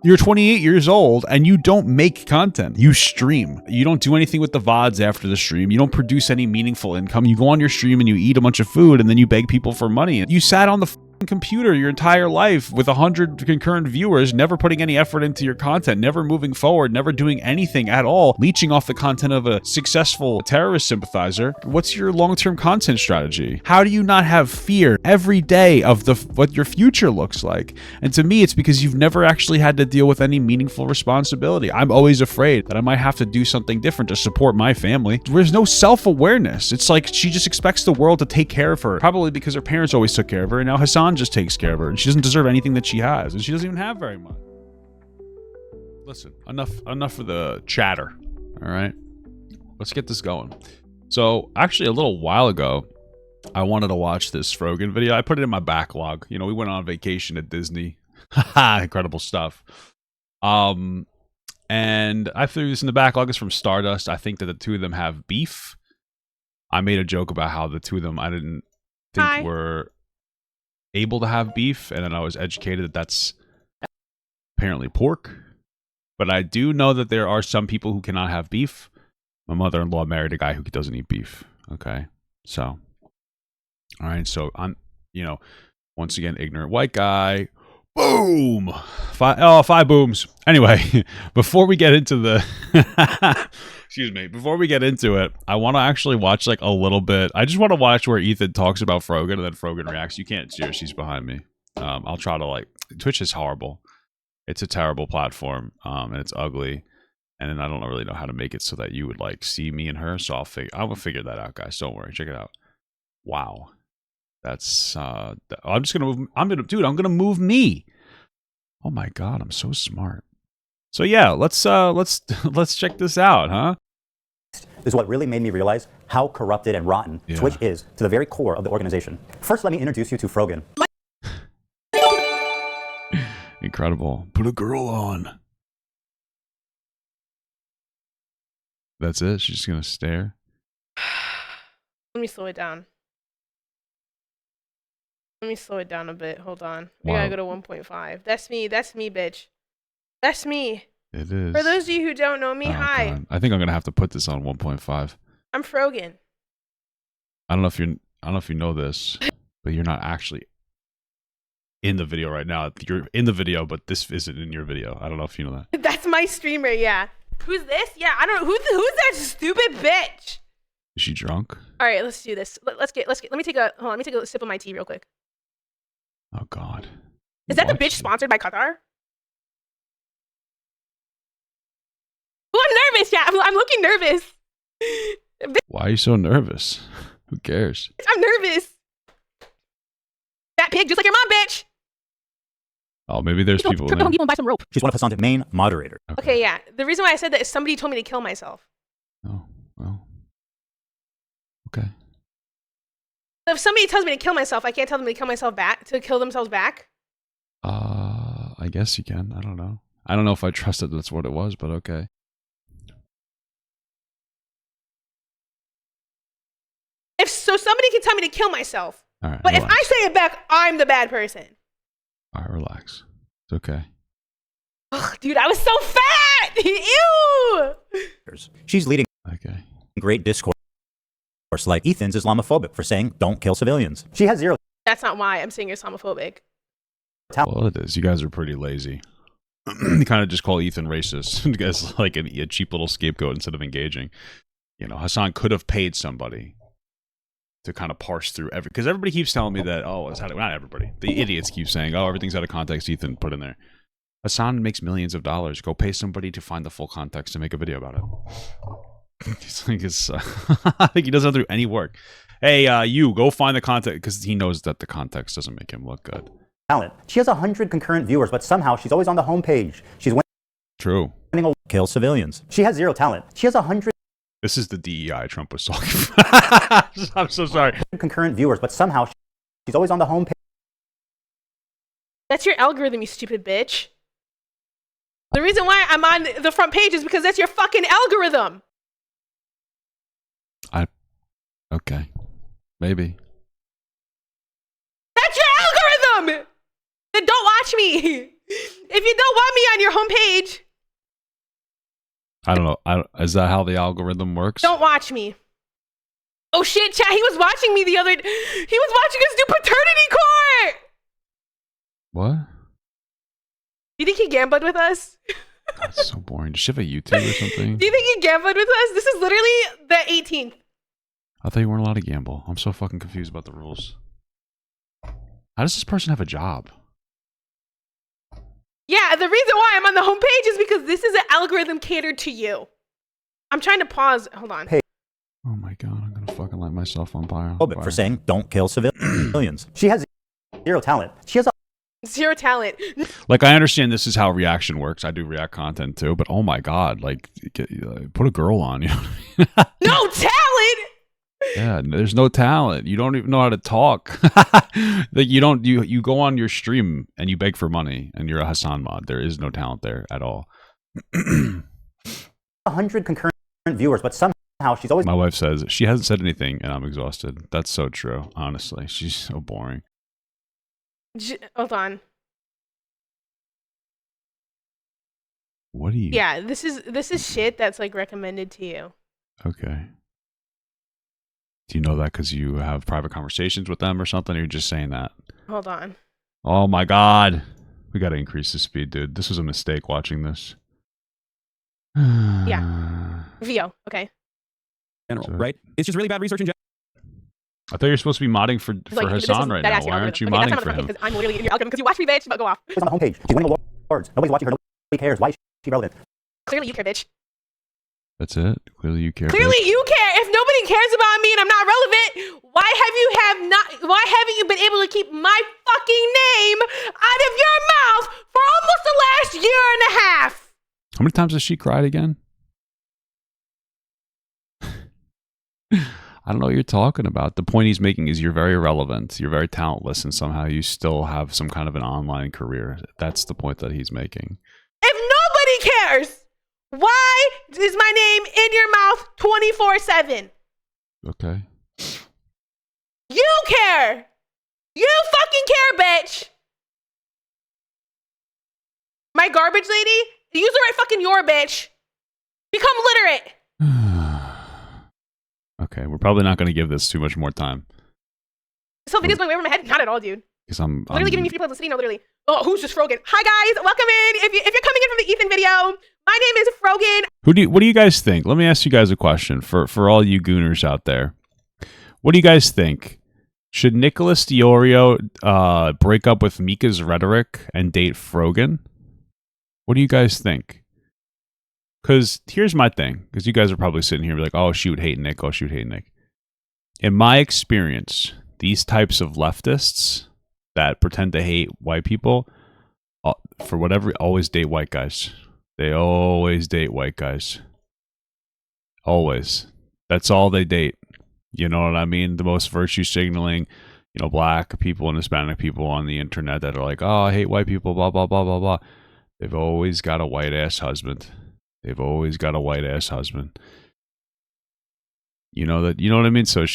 You're 28 years old and you don't make content. You stream. You don't do anything with the VODs after the stream. You don't produce any meaningful income. You go on your stream and you eat a bunch of food and then you beg people for money. You sat on the computer your entire life with 100 concurrent viewers, never putting any effort into your content, never moving forward, never doing anything at all, leeching off the content of a successful terrorist sympathizer. What's your long-term content strategy? How do you not have fear every day of what your future looks like? And to me, it's because you've never actually had to deal with any meaningful responsibility. I'm always afraid that I might have to do something different to support my family. There's no self-awareness. It's like she just expects the world to take care of her, probably because her parents always took care of her, and now Hasan just takes care of her, and she doesn't deserve anything that she has, and she doesn't even have very much. Listen, enough of the chatter. All right, let's get this going. So actually a little while ago, I wanted to watch this Frogan video. I put it in my backlog. You know, we went on vacation at Disney. Haha, incredible stuff. And I threw this in the backlog. It's from Stardust. I think that the two of them have beef. I made a joke about how the two of them I didn't think were able to have beef, and then I was educated that that's apparently pork. But I do know that there are some people who cannot have beef. My mother-in-law married a guy who doesn't eat beef. Okay, so all right, so I'm, you know, once again, ignorant white guy. Boom! Five booms. Anyway, before we get into the excuse me, before we get into it, I want to actually watch like a little bit. I just want to watch where Ethan talks about Frogan and then Frogan reacts. You can't see her, she's behind me. I'll try to like, Twitch is horrible. It's a terrible platform, and it's ugly. And then I don't really know how to make it so that you would like see me and her. So I will figure that out, guys. Don't worry. Check it out. Wow. That's I'm just gonna move. I'm gonna move me. Oh my god, I'm so smart. So yeah, let's check this out, huh? Is what really made me realize how corrupted and rotten Twitch is to the very core of the organization. First, let me introduce you to Frogan. Incredible. Put a girl on. That's it. She's just gonna stare. Let me slow it down. Let me slow it down a bit. Hold on. We gotta go to 1.5. That's me. That's me, bitch. That's me. It is. For those of you who don't know me, hi. God. I think I'm gonna have to put this on 1.5. I'm Frogan. I don't know if you know this, but you're not actually in the video right now. You're in the video, but this isn't in your video. I don't know if you know that. That's my streamer. Yeah. Who's this? Yeah. I don't know. Who's that stupid bitch? Is she drunk? All right. Let's do this. Let me take a sip of my tea real quick. Oh God. Is that the bitch sponsored by Qatar? Oh, I'm nervous. Yeah, I'm looking nervous. Why are you so nervous? Who cares? I'm nervous. That pig, just like your mom, bitch. Oh, maybe there's people in there. Home Depot and buy some rope. She's one of Hasan's main moderators. Okay, yeah. The reason why I said that is somebody told me to kill myself. Oh, well. Okay. So if somebody tells me to kill myself, I can't tell them to kill myself back, to kill themselves back? I guess you can. I don't know. I don't know if I trust that that's what it was, but okay. So somebody can tell me to kill myself. All right, but relax. if I say it back, I'm the bad person. All right, relax. It's okay. Ugh, dude, I was so fat! Ew! She's leading Okay. great discourse like Ethan's Islamophobic for saying don't kill civilians. She has zero That's not why I'm saying you're Islamophobic. talent. Well, it is. You guys are pretty lazy. You kind of just call Ethan racist as like a cheap little scapegoat instead of engaging. You know, Hasan could have paid somebody to kind of parse through because everybody keeps telling me that, oh, it's not everybody. The idiots keep saying, oh, everything's out of context, Ethan put in there. Hasan makes millions of dollars. Go pay somebody to find the full context to make a video about it. I think he doesn't do any work. Hey, you go find the context because he knows that the context doesn't make him look good. Talent. She has 100 concurrent viewers, but somehow she's always on the homepage. She's True. winning a kill civilians. She has zero talent. She has 100 This is the DEI Trump was talking about. I'm so sorry. concurrent viewers, but somehow she's always on the homepage. That's your algorithm, you stupid bitch. The reason why I'm on the front page is because that's your fucking algorithm. Okay. Maybe. That's your algorithm! Then don't watch me! If you don't want me on your homepage, I don't know. Is that how the algorithm works? don't watch me. Oh shit, chat. He was watching me the other. He was watching us do paternity court. What? You think he gambled with us? That's so boring. Does she have a YouTube or something? Do you think he gambled with us? This is literally the 18th. I thought you weren't allowed to gamble. I'm so fucking confused about the rules. How does this person have a job? Yeah, the reason why I'm on the homepage is because this is an algorithm catered to you. I'm trying to pause. Hold on. Hey. Oh my god, I'm gonna fucking light myself on fire. For saying don't kill civilians. She has zero talent. She has Zero talent. Like, I understand this is how reaction works. I do react content too, but oh my god, like, put a girl on, you know? No talent. Yeah, there's no talent. You don't even know how to talk. Like, you go on your stream and you beg for money and you're a Hasan mod. There is no talent there at all. 100 concurrent viewers, but somehow she's always. My wife says she hasn't said anything and I'm exhausted. That's so true, honestly. She's so boring. Hold on. What do you? Yeah, this is shit that's like recommended to you. Okay. Do you know that because you have private conversations with them or something? Or you're just saying that? Hold on. Oh my god. We got to increase the speed, dude. This was a mistake watching this. Yeah. VO. Okay. General, right? It's just really bad research in general. I thought you were supposed to be modding for Hasan right now. Why aren't you modding for him? Because I'm literally in your algorithm. Because you watch me, bitch. But go off. on the homepage. She's winning awards. Nobody's watching her. Nobody cares. Why is she relevant? Clearly you care, bitch. That's it? Clearly you care. Clearly bitch. you care. If nobody cares about me and I'm not relevant, why haven't you been able to keep my fucking name out of your mouth for almost the last year and a half? How many times has she cried again? I don't know what you're talking about. The point he's making is you're very irrelevant. You're very talentless, and somehow you still have some kind of an online career. That's the point that he's making. If nobody cares, why is my name in your mouth 24/7? Okay. You care. You fucking care, bitch. My garbage lady, use the right fucking your bitch. Become literate. Okay, we're probably not going to give this too much more time. This whole video's going way over my head. Not at all, dude. Because I'm Literally giving me free publicity. No, literally. Oh, who's just Frogan? Hi, guys. Welcome in. If you're coming in from the Ethan video, my name is Frogan. What do you guys think? Let me ask you guys a question for all you gooners out there. What do you guys think? Should Nicholas Diorio break up with Mika's Rhetoric and date Frogan? What do you guys think? Because here's my thing. Because you guys are probably sitting here and be like, oh, she would hate Nick. Oh, she would hate Nick. In my experience, these types of leftists that pretend to hate white people, for whatever, always date white guys. They always date white guys. Always. That's all they date. You know what I mean? The most virtue signaling, black people and Hispanic people on the internet that are like, oh, I hate white people, blah, blah, blah, blah, blah. They've always got a white ass husband. They've always got a white ass husband. You know what I mean? So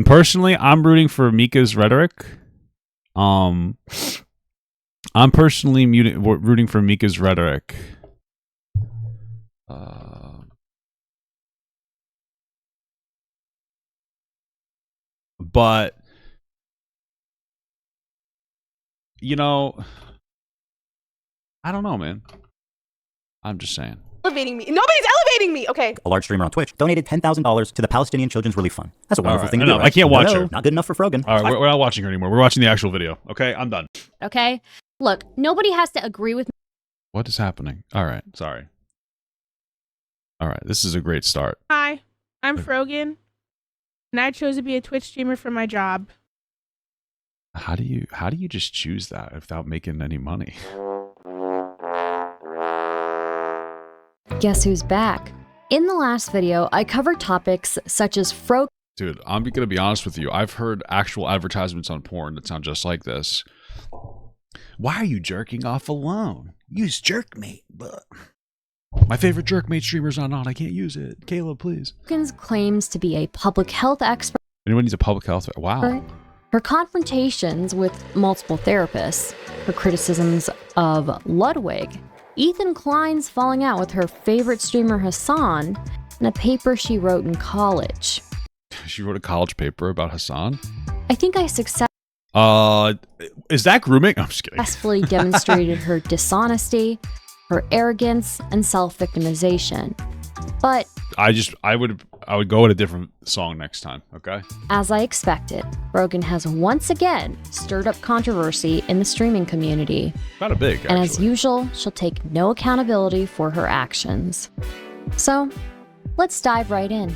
personally, I'm rooting for Mika's Rhetoric. I'm personally rooting for Mika's Rhetoric. But I don't know, man. I'm just saying. Elevating me. Nobody's elevating me. Okay. A large streamer on Twitch donated $10,000 to the Palestinian Children's Relief Fund. That's a wonderful thing to do. Right? I can't watch her. Not good enough for Frogan. All right, we're not watching her anymore. We're watching the actual video. Okay, I'm done. Okay? Look, nobody has to agree with me. What is happening? All right, sorry. All right, this is a great start. Hi, I'm Frogan, and I chose to be a Twitch streamer for my job. How do you just choose that without making any money? Guess who's back? In the last video, I covered topics such as Dude, I'm gonna be honest with you. I've heard actual advertisements on porn that sound just like this. Why are you jerking off alone? Use Jerkmate, but my favorite Jerkmate streamer's not on. I can't use it. Caleb, please. Frogan's claims to be a public health expert. Anyone needs a public health? Wow. Her confrontations with multiple therapists, her criticisms of Ludwig, Ethan Klein's falling out with her favorite streamer Hasan, and a paper she wrote in college. She wrote a college paper about Hasan? I think I is that grooming? I'm just kidding. successfully demonstrated her dishonesty, her arrogance, and self-victimization. But I would go with a different song next time, okay? as I expected, Frogan has once again stirred up controversy in the streaming community. Kind of big, actually. And as usual, she'll take no accountability for her actions. So, let's dive right in.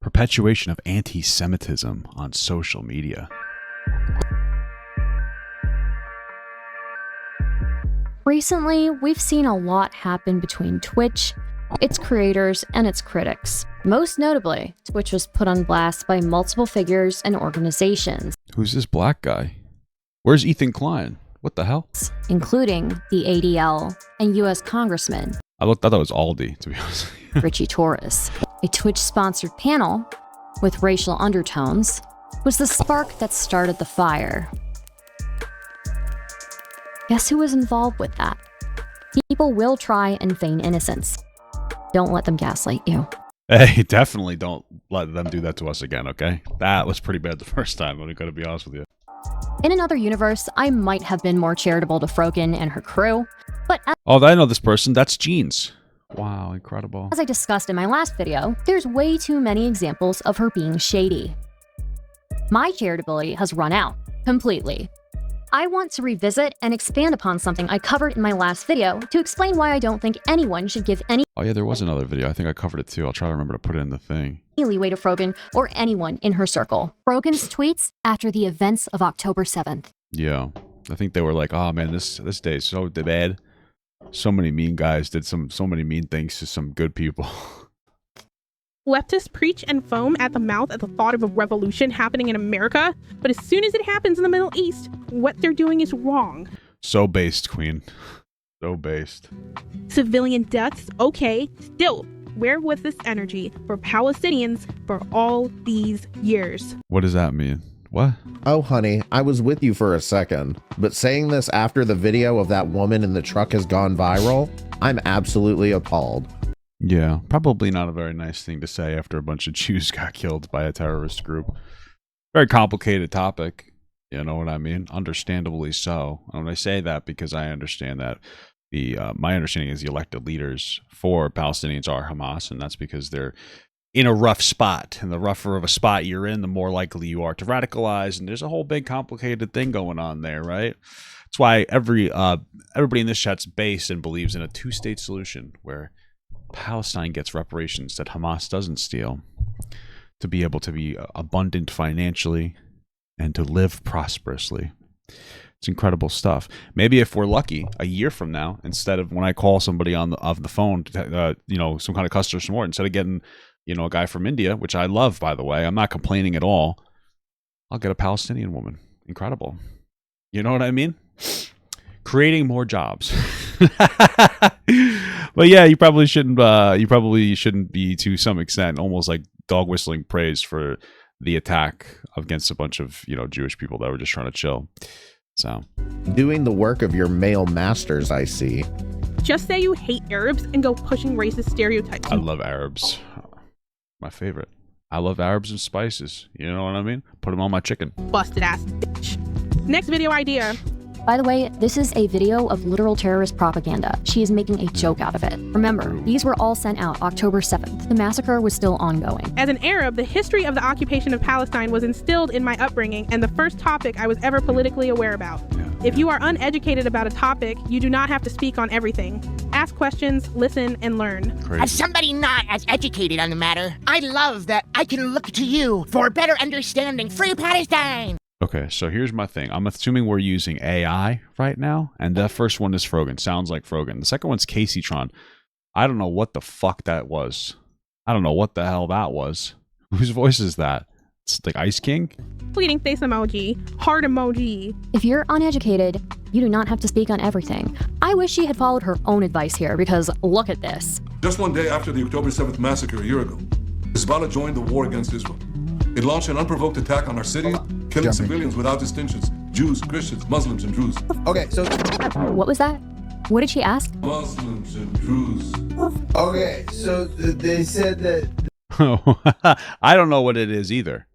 Perpetuation of anti-Semitism on social media. Recently, we've seen a lot happen between Twitch, its creators, and its critics. Most notably, Twitch was put on blast by multiple figures and organizations, Who's this black guy? Where's Ethan Klein? What the hell? including the ADL and US Congressman I thought that was Aldi, to be honest. Richie Torres. A Twitch-sponsored panel with racial undertones was the spark that started the fire. Guess who was involved with that? People will try and feign innocence. Don't let them gaslight you. Hey, definitely don't let them do that to us again, okay? That was pretty bad the first time, I'm gonna be honest with you. In another universe, I might have been more charitable to Frogan and her crew, but Oh, I know this person. That's Jeans. Wow, incredible. as I discussed in my last video, there's way too many examples of her being shady. My charitability has run out completely. I want to revisit and expand upon something I covered in my last video to explain why I don't think anyone should give any Oh yeah, there was another video. I think I covered it too. I'll try to remember to put it in the thing. leeway to Frogan or anyone in her circle. Frogan's tweets after the events of October 7th. Yeah, I think they were like, "Oh man, this day is so bad. So many mean guys did so many mean things to some good people." Leftists preach and foam at the mouth at the thought of a revolution happening in America, but as soon as it happens in the Middle East, what they're doing is wrong. So based, Queen. So based. Civilian deaths, okay, still, where was this energy for Palestinians for all these years? What does that mean? What? Oh, honey, I was with you for a second, but saying this after the video of that woman in the truck has gone viral, I'm absolutely appalled. Yeah, probably not a very nice thing to say after a bunch of Jews got killed by a terrorist group. Very complicated topic, you know what I mean? Understandably so. And when I say that, because I understand that my understanding is the elected leaders for Palestinians are Hamas, and that's because they're in a rough spot. And the rougher of a spot you're in, the more likely you are to radicalize. And there's a whole big complicated thing going on there, right? That's why everybody in this chat's based and believes in a two-state solution where Palestine gets reparations that Hamas doesn't steal, to be able to be abundant financially and to live prosperously. It's incredible stuff. Maybe if we're lucky, a year from now, instead of when I call somebody on the phone, some kind of customer support, instead of getting, a guy from India, which I love, by the way, I'm not complaining at all, I'll get a Palestinian woman. Incredible. You know what I mean? Creating more jobs. But yeah, you probably shouldn't be, to some extent, almost like dog whistling praise for the attack against a bunch of Jewish people that were just trying to chill. So Doing the work of your male masters, I see. Just say you hate Arabs and go pushing racist stereotypes. I love Arabs. My favorite. I love Arabs and spices. You know what I mean? Put them on my chicken. Busted ass bitch. Next video idea. By the way, this is a video of literal terrorist propaganda. She is making a joke out of it. Remember, these were all sent out October 7th. The massacre was still ongoing. As an Arab, the history of the occupation of Palestine was instilled in my upbringing and the first topic I was ever politically aware about. If you are uneducated about a topic, you do not have to speak on everything. Ask questions, listen, and learn. Crazy. As somebody not as educated on the matter, I love that I can look to you for a better understanding. Free Palestine! Okay, so here's my thing. I'm assuming we're using AI right now, and the first one is Frogan. Sounds like Frogan. The second one's Caseytron. I don't know what the fuck that was. I don't know what the hell that was. Whose voice is that? It's like Ice King? Pleading face emoji, heart emoji. If you're uneducated, you do not have to speak on everything. I wish she had followed her own advice here, because look at this. Just one day after the October 7th massacre a year ago, Hezbollah joined the war against Israel. It launched an unprovoked attack on our city, killing civilians without distinctions. Jews, Christians, Muslims, and Druze. Okay, so... What was that? What did she ask? Muslims and Druze. Okay, so they said that... I don't know what it is either.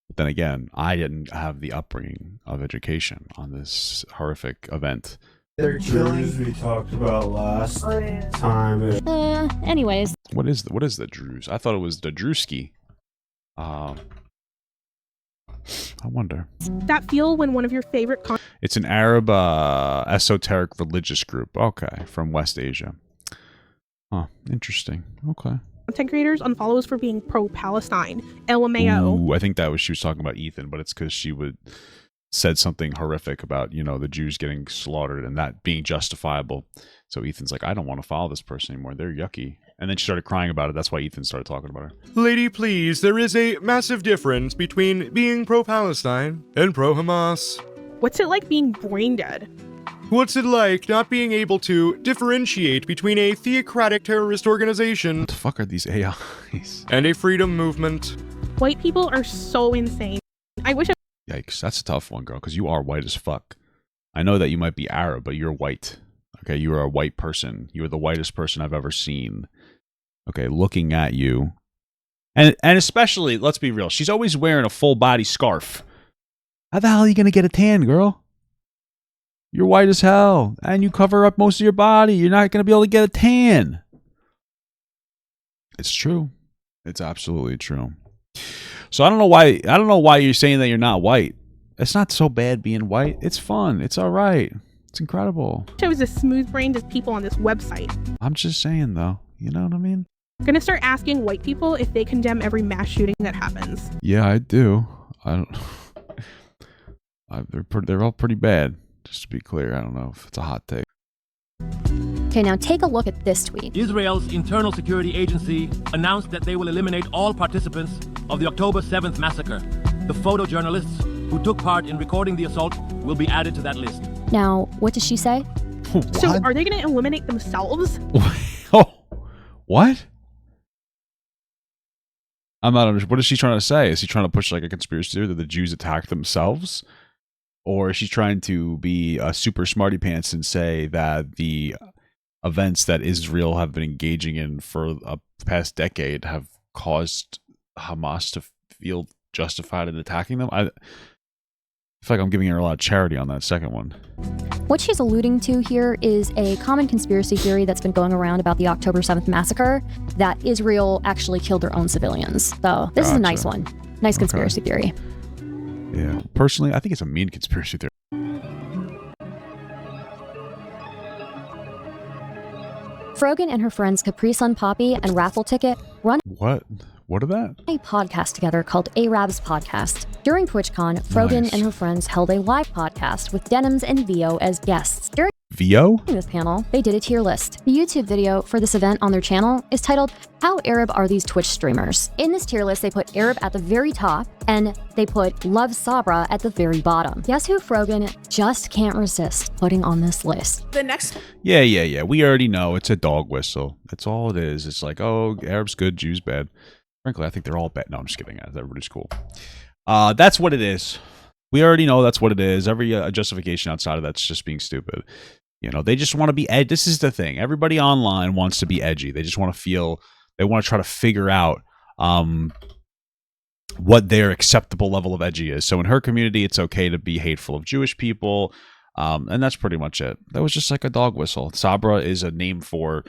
But then again, I didn't have the upbringing of education on this horrific event. They're Druze we talked about last time. Anyways. What is the Druze? I thought it was the Drewski. I wonder. That feel when one of your favorite it's an Arab esoteric religious group. Okay, from West Asia. Huh, interesting. Okay. Content creators unfollow us for being pro-Palestine. LMAO. Ooh, I think that was she was talking about Ethan, but it's because she said something horrific about, you know, the Jews getting slaughtered and that being justifiable. So Ethan's like, I don't want to follow this person anymore. They're yucky. And then she started crying about it. That's why Ethan started talking about her. Lady, please, there is a massive difference between being pro-Palestine and pro-Hamas. What's it like being brain dead? What's it like not being able to differentiate between a theocratic terrorist organization... What the fuck are these AIs? ...and a freedom movement? White people are so insane. I wish Yikes, that's a tough one, girl, because you are white as fuck. I know that you might be Arab, but you're white. Okay, you are a white person. You are the whitest person I've ever seen. Okay, looking at you. And especially, let's be real, she's always wearing a full body scarf. How the hell are you going to get a tan, girl? You're white as hell, and you cover up most of your body. You're not going to be able to get a tan. It's true. It's absolutely true. So I don't know why you're saying that you're not white. It's not so bad being white. It's fun. It's all right. It's incredible. I was as smooth-brained as people on this website. I'm just saying, though. You know what I mean? I'm gonna start asking white people if they condemn every mass shooting that happens. Yeah, I do. I don't. They're all pretty bad. Just to be clear, I don't know if it's a hot take. Okay, now take a look at this tweet. Israel's internal security agency announced that they will eliminate all participants of the October 7th massacre. The photojournalists who took part in recording the assault will be added to that list. Now, what does she say? What? So are they going to eliminate themselves? Oh, what? I'm not understanding. What is she trying to say? Is she trying to push like a conspiracy theory that the Jews attacked themselves? Or is she trying to be a super smarty pants and say that the events that Israel have been engaging in for the past decade have caused Hamas to feel justified in attacking them? I feel like I'm giving her a lot of charity on that second one. What she's alluding to here is a common conspiracy theory that's been going around about the October 7th massacre, that Israel actually killed their own civilians. So this is a nice one. Nice conspiracy theory. Yeah, personally, I think it's a mean conspiracy theory. Frogan and her friends Capri Sun Poppy and Raffle Ticket run What are that? a podcast together called Arabs Podcast. During TwitchCon, Frogan and her friends held a live podcast with Denims and Vio as guests. During Vio? this panel, they did a tier list. The YouTube video for this event on their channel is titled, How Arab Are These Twitch Streamers? In this tier list, they put Arab at the very top, and they put Love Sabra at the very bottom. Guess who Frogan just can't resist putting on this list? The next... Yeah. We already know it's a dog whistle. That's all it is. It's like, oh, Arab's good, Jews bad. Frankly, I think they're all bad. No, I'm just kidding. Everybody's cool. That's what it is. We already know that's what it is. Every justification outside of that's just being stupid. You know, they just want to be edgy. This is the thing. Everybody online wants to be edgy. They just want to feel, they want to try to figure out what their acceptable level of edgy is. So in her community, it's okay to be hateful of Jewish people. And that's pretty much it. That was just like a dog whistle. Sabra is a name for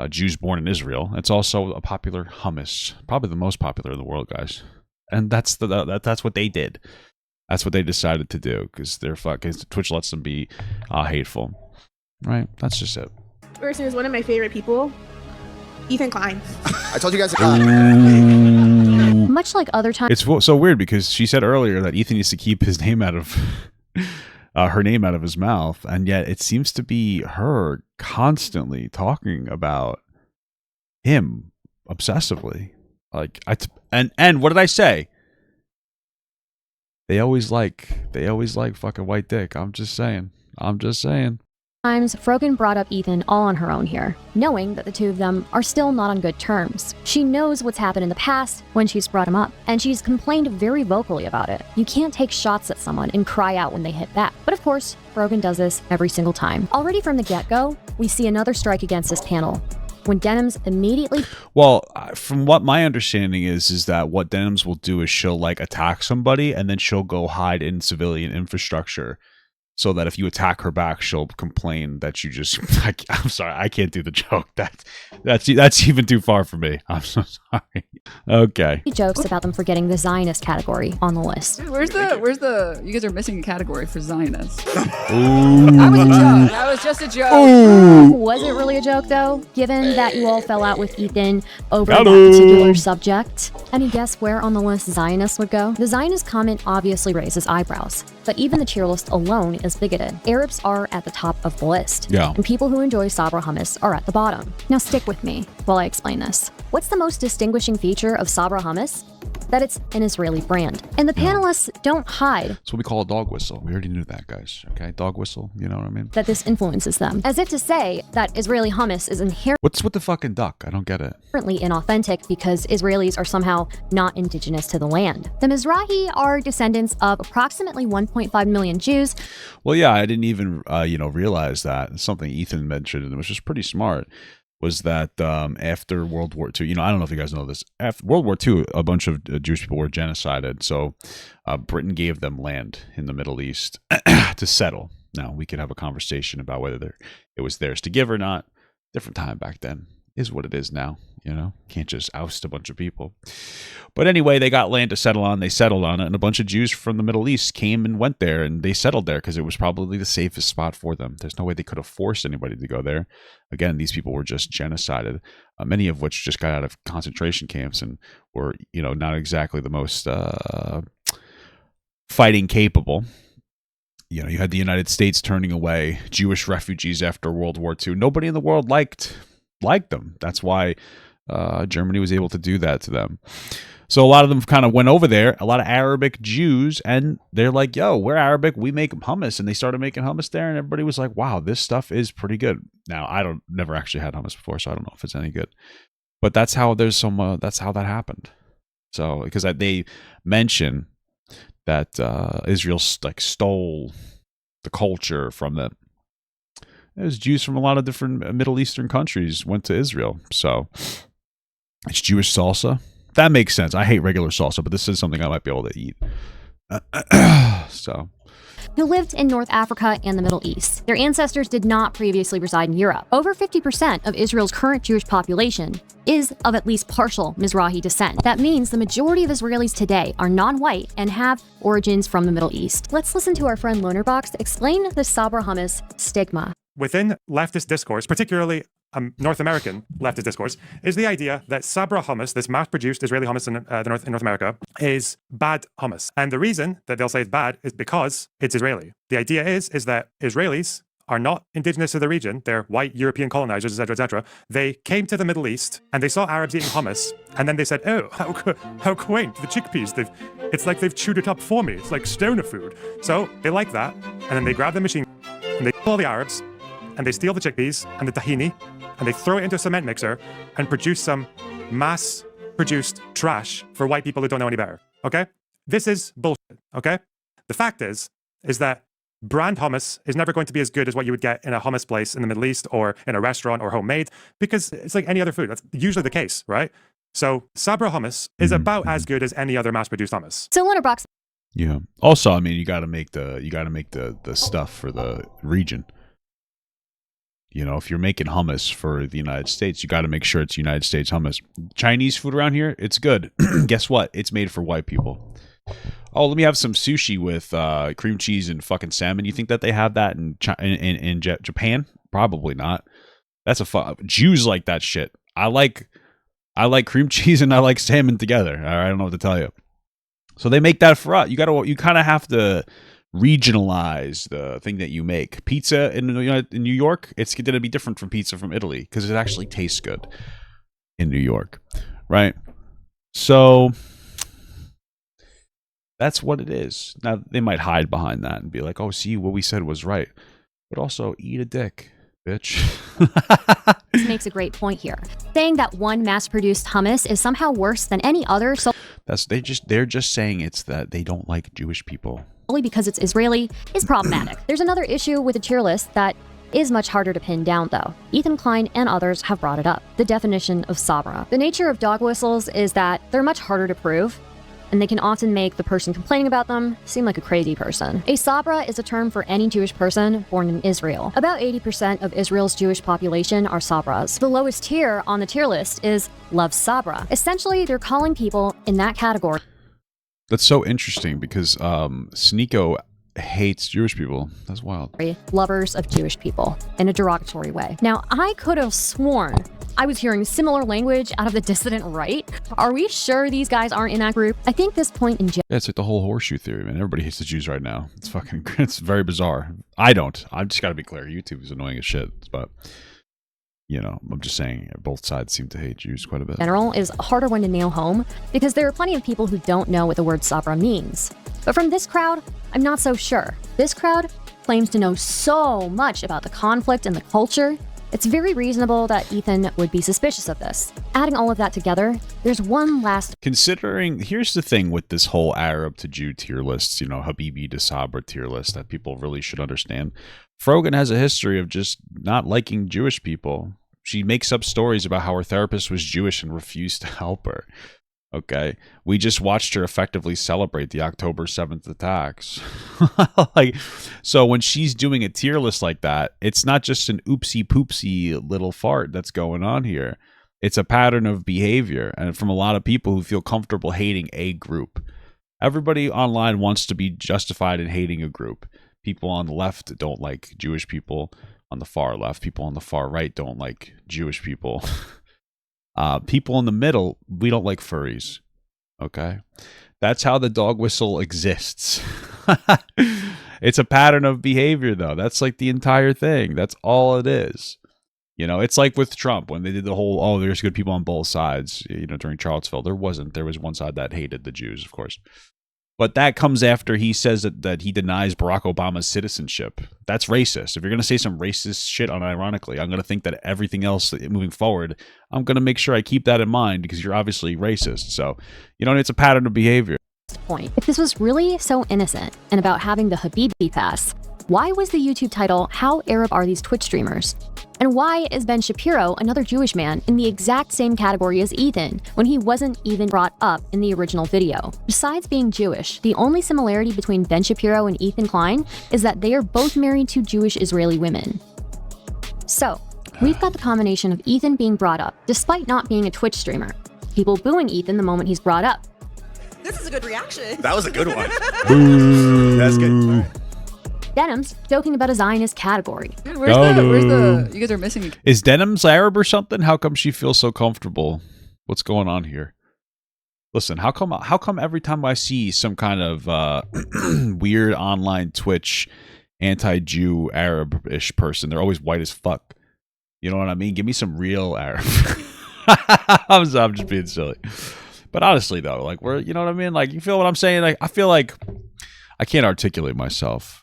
Jews born in Israel. It's also a popular hummus. Probably the most popular in the world, guys. And that's what they did. That's what they decided to do because they're fucking Twitch lets them be hateful. Right? That's just it. person is one of my favorite people. Ethan Klein. I told you guys. Much like other times. It's so weird because she said earlier that Ethan needs to keep his name out of her name out of his mouth, and yet it seems to be her constantly talking about him obsessively. Like and what did I say? They always like fucking white dick. I'm just saying. times, Frogan brought up Ethan all on her own here, knowing that the two of them are still not on good terms. She knows what's happened in the past when she's brought him up, and she's complained very vocally about it. You can't take shots at someone and cry out when they hit back. But of course, Frogan does this every single time. Already from the get-go, we see another strike against this panel, when Denims immediately... Well, from what my understanding is that what Denims will do is she'll like attack somebody and then she'll go hide in civilian infrastructure, so that if you attack her back, she'll complain that you just... I'm sorry, I can't do the joke. That's even too far for me. I'm so sorry. Okay. He jokes about them forgetting the Zionist category on the list. Where's the? You guys are missing a category for Zionists. Ooh. That was a joke. That was just a joke. Ooh. Was it really a joke though? Given that you all fell out with Ethan over that particular subject. Any guess where on the list Zionists would go? The Zionist comment obviously raises eyebrows, but even the tier list alone is bigoted. Arabs are at the top of the list. Yeah. And people who enjoy Sabra hummus are at the bottom. Now stick with me while I explain this. What's the most distinguishing feature of Sabra hummus? That it's an Israeli brand. And the panelists don't hide. That's what we call a dog whistle. We already knew that, guys. Okay, dog whistle. You know what I mean? That this influences them. As if to say that Israeli hummus is inherently... What's with the fucking duck? I don't get it. Inauthentic because Israelis are somehow not indigenous to the land. The Mizrahi are descendants of approximately 1.5 million Jews. Well, yeah, I didn't even, realize that. Something Ethan mentioned, and it was just pretty smart, was that after World War II, I don't know if you guys know this, after World War II, a bunch of Jewish people were genocided. So Britain gave them land in the Middle East to settle. Now, we could have a conversation about whether it was theirs to give or not. Different time back then. Is what it is now, Can't just oust a bunch of people. But anyway, they got land to settle on. They settled on it, and a bunch of Jews from the Middle East came and went there, and they settled there because it was probably the safest spot for them. There's no way they could have forced anybody to go there. Again, these people were just genocided, many of which just got out of concentration camps and were, not exactly the most fighting capable. You had the United States turning away Jewish refugees after World War II. Nobody in the world liked them. That's why Germany was able to do that to them. So a lot of them kind of went over there, a lot of Arabic Jews, and they're like, yo, we're Arabic, we make hummus. And they started making hummus there, and everybody was like, wow, this stuff is pretty good. Now, never actually had hummus before, so I don't know if it's any good. But that's how that's how that happened. So, because they mention that Israel stole the culture from them. There's Jews from a lot of different Middle Eastern countries went to Israel. So it's Jewish salsa. That makes sense. I hate regular salsa, but this is something I might be able to eat. Who lived in North Africa and the Middle East. Their ancestors did not previously reside in Europe. Over 50% of Israel's current Jewish population is of at least partial Mizrahi descent. That means the majority of Israelis today are non-white and have origins from the Middle East. Let's listen to our friend Lonerbox explain the Sabra hummus stigma. Within leftist discourse, particularly North American leftist discourse, is the idea that Sabra hummus, this mass-produced Israeli hummus in North America, is bad hummus. And the reason that they'll say it's bad is because it's Israeli. The idea is that Israelis are not indigenous to the region. They're white European colonizers, etc., etc. They came to the Middle East and they saw Arabs eating hummus, and then they said, "Oh, how quaint! The chickpeas. It's like they've chewed it up for me. It's like stoner food." So they like that, and then they grab the machine and they kill all the Arabs, and they steal the chickpeas and the tahini, and they throw it into a cement mixer and produce some mass-produced trash for white people who don't know any better. Okay, this is bullshit. Okay, the fact is that brand hummus is never going to be as good as what you would get in a hummus place in the Middle East or in a restaurant or homemade, because it's like any other food. That's usually the case, right? So Sabra hummus is about as good as any other mass-produced hummus. So Lonerbox. Yeah. Also, I mean, you got to make the stuff for the region. If you're making hummus for the United States, you got to make sure it's United States hummus. Chinese food around here, it's good. Guess what? It's made for white people. Oh, let me have some sushi with cream cheese and fucking salmon. You think that they have that in Japan? Probably not. That's Jews like that shit. I like cream cheese and I like salmon together. I don't know what to tell you. So they make that for us. You kind of have to regionalize the thing that you make. Pizza in New York, it's going to be different from pizza from Italy because it actually tastes good in New York, right? So that's what it is. Now, they might hide behind that and be like, oh, see, what we said was right. But also, eat a dick, bitch. This makes a great point here. Saying that one mass-produced hummus is somehow worse than any other they're just saying it's that they don't like Jewish people. Only because it's Israeli is problematic. There's another issue with the tier list that is much harder to pin down, though. Ethan Klein and others have brought it up. The definition of sabra. The nature of dog whistles is that they're much harder to prove, and they can often make the person complaining about them seem like a crazy person. A sabra is a term for any Jewish person born in Israel. About 80% of Israel's Jewish population are sabras. The lowest tier on the tier list is Love Sabra. Essentially, they're calling people in that category. That's so interesting because Sneeko hates Jewish people. That's wild. Lovers of Jewish people in a derogatory way. Now, I could have sworn I was hearing similar language out of the dissident right. Are we sure these guys aren't in that group? I think this point in yeah, it's like the whole horseshoe theory, man. Everybody hates the Jews right now. It's fucking, it's very bizarre. I don't. I've just got to be clear. YouTube is annoying as shit. But, you know, I'm just saying both sides seem to hate Jews quite a bit. General is a harder one to nail home because there are plenty of people who don't know what the word sabra means. But from this crowd, I'm not so sure. This crowd claims to know so much about the conflict and the culture. It's very reasonable that Ethan would be suspicious of this. Adding all of that together, there's one last... Considering, here's the thing with this whole Arab to Jew tier list, you know, Habibi to Sabra tier list that people really should understand. Frogan has a history of just not liking Jewish people. She makes up stories about how her therapist was Jewish and refused to help her. Okay, we just watched her effectively celebrate the October 7th attacks. Like, so when she's doing a tier list like that, it's not just an oopsie poopsie little fart that's going on here. It's a pattern of behavior, and from a lot of people who feel comfortable hating a group. Everybody online wants to be justified in hating a group. People on the left don't like Jewish people. On the far left, people on the far right don't like Jewish people. People in the middle, we don't like furries. Okay? That's how the dog whistle exists. It's a pattern of behavior, though. That's like the entire thing. That's all it is. You know, it's like with Trump when they did the whole, oh, there's good people on both sides. You know, during Charlottesville, there wasn't. There was one side that hated the Jews, of course. But that comes after he says that he denies Barack Obama's citizenship. That's racist. If you're going to say some racist shit unironically, I'm going to think that everything else moving forward, I'm going to make sure I keep that in mind because you're obviously racist. So, you know, it's a pattern of behavior. Point. If this was really so innocent and about having the Habibi pass, why was the YouTube title How Arab Are These Twitch Streamers? And why is Ben Shapiro, another Jewish man, in the exact same category as Ethan when he wasn't even brought up in the original video? Besides being Jewish, the only similarity between Ben Shapiro and Ethan Klein is that they are both married to Jewish Israeli women. So, we've got the combination of Ethan being brought up, despite not being a Twitch streamer. People booing Ethan the moment he's brought up. This is a good reaction. That was a good one. That's good. Denims joking about a Zionist category. Dude, where's the you guys are missing. Is Denims Arab or something? How come she feels so comfortable? What's going on here? Listen, how come every time I see some kind of weird online Twitch anti-Jew Arab-ish person, they're always white as fuck. You know what I mean? Give me some real Arab. I'm just being silly. But honestly though, like you know what I mean? Like, you feel what I'm saying? Like, I feel like I can't articulate myself.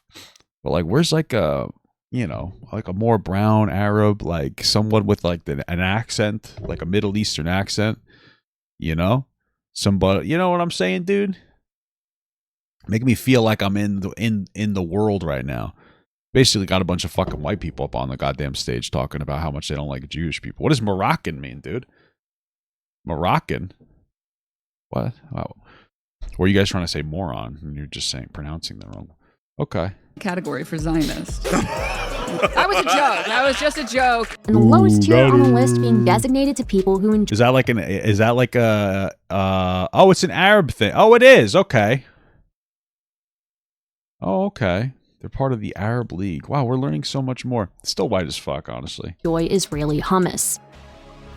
But like, where's like a, you know, like a more brown Arab, like someone with like an accent, like a Middle Eastern accent, you know, somebody, you know what I'm saying, dude? Making me feel like I'm in the world right now. Basically got a bunch of fucking white people up on the goddamn stage talking about how much they don't like Jewish people. What does Moroccan mean, dude? Moroccan? What? Oh. Or are you guys trying to say moron and you're just pronouncing them wrong? Okay. Category for Zionist. That was a joke. That was just a joke. And the lowest tier on the list being designated to people who enjoy. Is that like a oh, it's an Arab thing. Oh, it is. Okay. Oh, okay. They're part of the Arab League. Wow, we're learning so much more. It's still white as fuck, honestly. Enjoy Israeli hummus.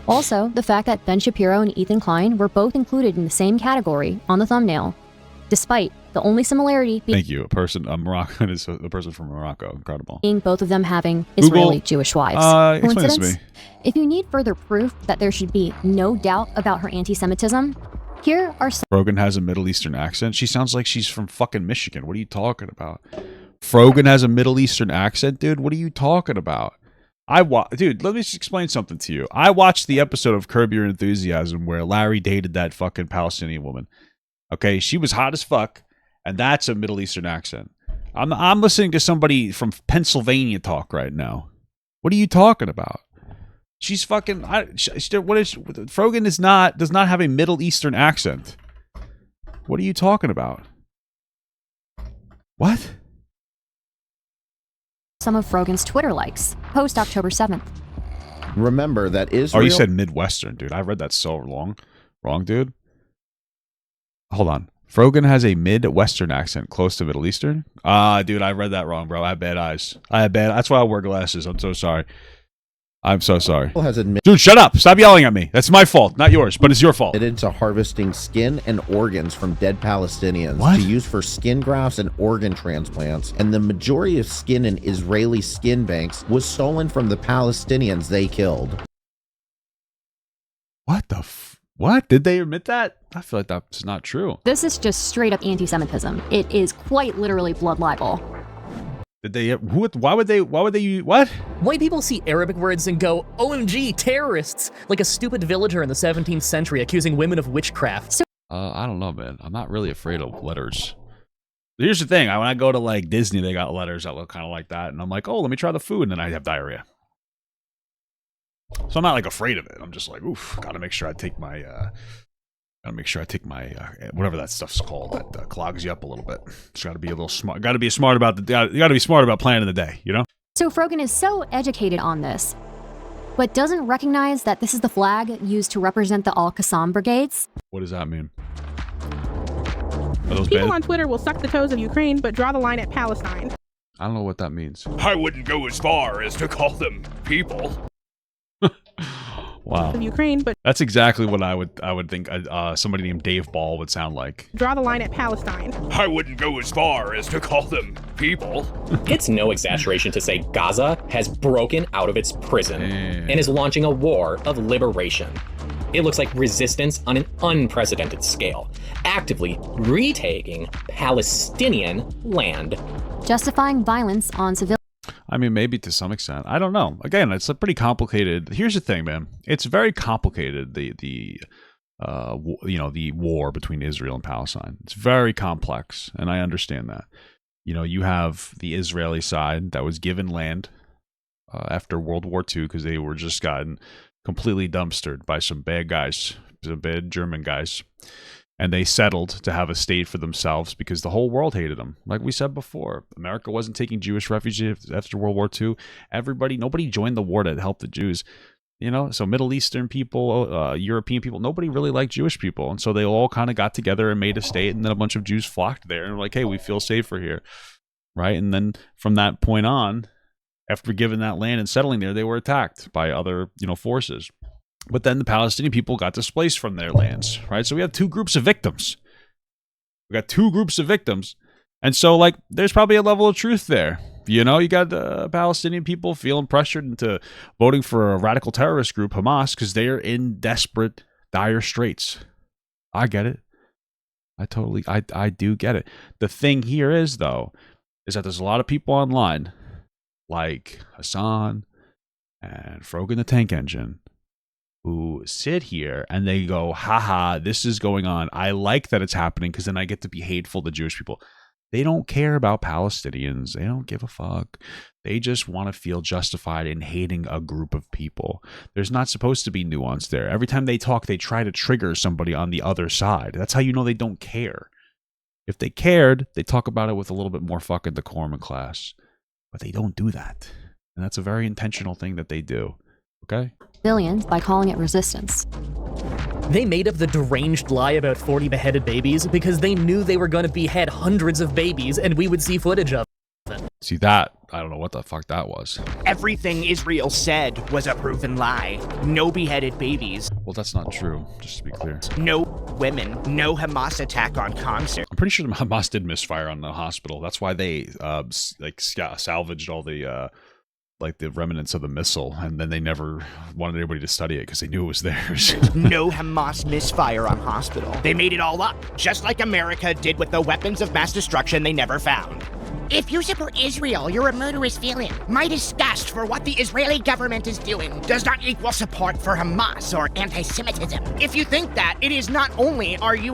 Also, the fact that Ben Shapiro and Ethan Klein were both included in the same category on the thumbnail, despite the only similarity being... Thank you. A Moroccan is a person from Morocco. Incredible. ...being both of them having Israeli Jewish wives. Explain this to me. If you need further proof that there should be no doubt about her anti-Semitism, here are some... Frogan has a Middle Eastern accent. She sounds like she's from fucking Michigan. What are you talking about? Frogan has a Middle Eastern accent, dude. What are you talking about? Dude, let me just explain something to you. I watched the episode of Curb Your Enthusiasm where Larry dated that fucking Palestinian woman. Okay, she was hot as fuck, and that's a Middle Eastern accent. I'm listening to somebody from Pennsylvania talk right now. What are you talking about? She's fucking. Frogan does not have a Middle Eastern accent. What are you talking about? What? Some of Frogan's Twitter likes, post October 7th. Remember that Israel... Oh, you said Midwestern, dude. I read that so wrong, dude. Hold on. Frogan has a Midwestern accent close to Middle Eastern? Dude, I read that wrong, bro. I have bad eyes. That's why I wear glasses. I'm so sorry. I'm so sorry. Dude, shut up. Stop yelling at me. That's my fault, not yours, but it's your fault. Into harvesting skin and organs from dead Palestinians to use for skin grafts and organ transplants. And the majority of skin in Israeli skin banks was stolen from the Palestinians they killed. What the what? Did they admit that? I feel like that's not true. This is just straight up anti-Semitism. It is quite literally blood libel. Did they? Why would they? What? White people see Arabic words and go, "OMG, terrorists!" Like a stupid villager in the 17th century accusing women of witchcraft. I don't know, man. I'm not really afraid of letters. Here's the thing: when I go to like Disney, they got letters that look kind of like that, and I'm like, "Oh, let me try the food," and then I have diarrhea. So I'm not like afraid of it. I'm just like, "Oof, gotta make sure I take my." Whatever that stuff's called that clogs you up a little bit. Just got to be a little smart. Got to be smart about planning the day, you know? So Frogan is so educated on this, but doesn't recognize that this is the flag used to represent the Al-Qassam brigades. What does that mean? People on Twitter will suck the toes of Ukraine, but draw the line at Palestine. I don't know what that means. I wouldn't go as far as to call them people. Wow. Of Ukraine, but that's exactly what I would think somebody named Dave Ball would sound like. Draw the line at Palestine. I wouldn't go as far as to call them people. It's no exaggeration to say Gaza has broken out of its prison and is launching a war of liberation. It looks like resistance on an unprecedented scale, actively retaking Palestinian land. Justifying violence on civilians. I mean, maybe to some extent. I don't know. Again, it's a pretty complicated. Here's the thing, man. It's very complicated. The war between Israel and Palestine. It's very complex, and I understand that. You know, you have the Israeli side that was given land after World War II because they were just gotten completely dumpstered by some bad guys, some bad German guys. And they settled to have a state for themselves because the whole world hated them. Like we said before, America wasn't taking Jewish refugees after World War II. Nobody joined the war to help the Jews. You know, so Middle Eastern people, European people, nobody really liked Jewish people. And so they all kind of got together and made a state. And then a bunch of Jews flocked there and were like, hey, we feel safer here. Right. And then from that point on, after giving that land and settling there, they were attacked by other, forces. But then the Palestinian people got displaced from their lands, right? So we have two groups of victims. And so, like, there's probably a level of truth there. You know, you got the Palestinian people feeling pressured into voting for a radical terrorist group, Hamas, because they are in desperate, dire straits. I get it. I do get it. The thing here is, though, is that there's a lot of people online, like Hasan and Frogan the Tank Engine, who sit here and they go, haha, this is going on. I like that it's happening because then I get to be hateful to Jewish people. They don't care about Palestinians. They don't give a fuck. They just want to feel justified in hating a group of people. There's not supposed to be nuance there. Every time they talk, they try to trigger somebody on the other side. That's how you know they don't care. If they cared, they talk about it with a little bit more fucking decorum and class. But they don't do that. And that's a very intentional thing that they do. Okay? Civilians by calling it resistance. They made up the deranged lie about 40 beheaded babies because they knew they were going to behead hundreds of babies and we would see footage of it. See that? I don't know what the fuck that was. Everything Israel said was a proven lie. No beheaded babies. Well, that's not true, just to be clear. No women. No Hamas attack on concert. I'm pretty sure the Hamas did misfire on the hospital. That's why they salvaged all the the remnants of the missile, and then they never wanted anybody to study it because they knew it was theirs. No Hamas misfire on hospital. They made it all up, just like America did with the weapons of mass destruction they never found. If you support Israel, you're a murderous villain. My disgust for what the Israeli government is doing does not equal support for Hamas or anti-Semitism. If you think that, it is not only are you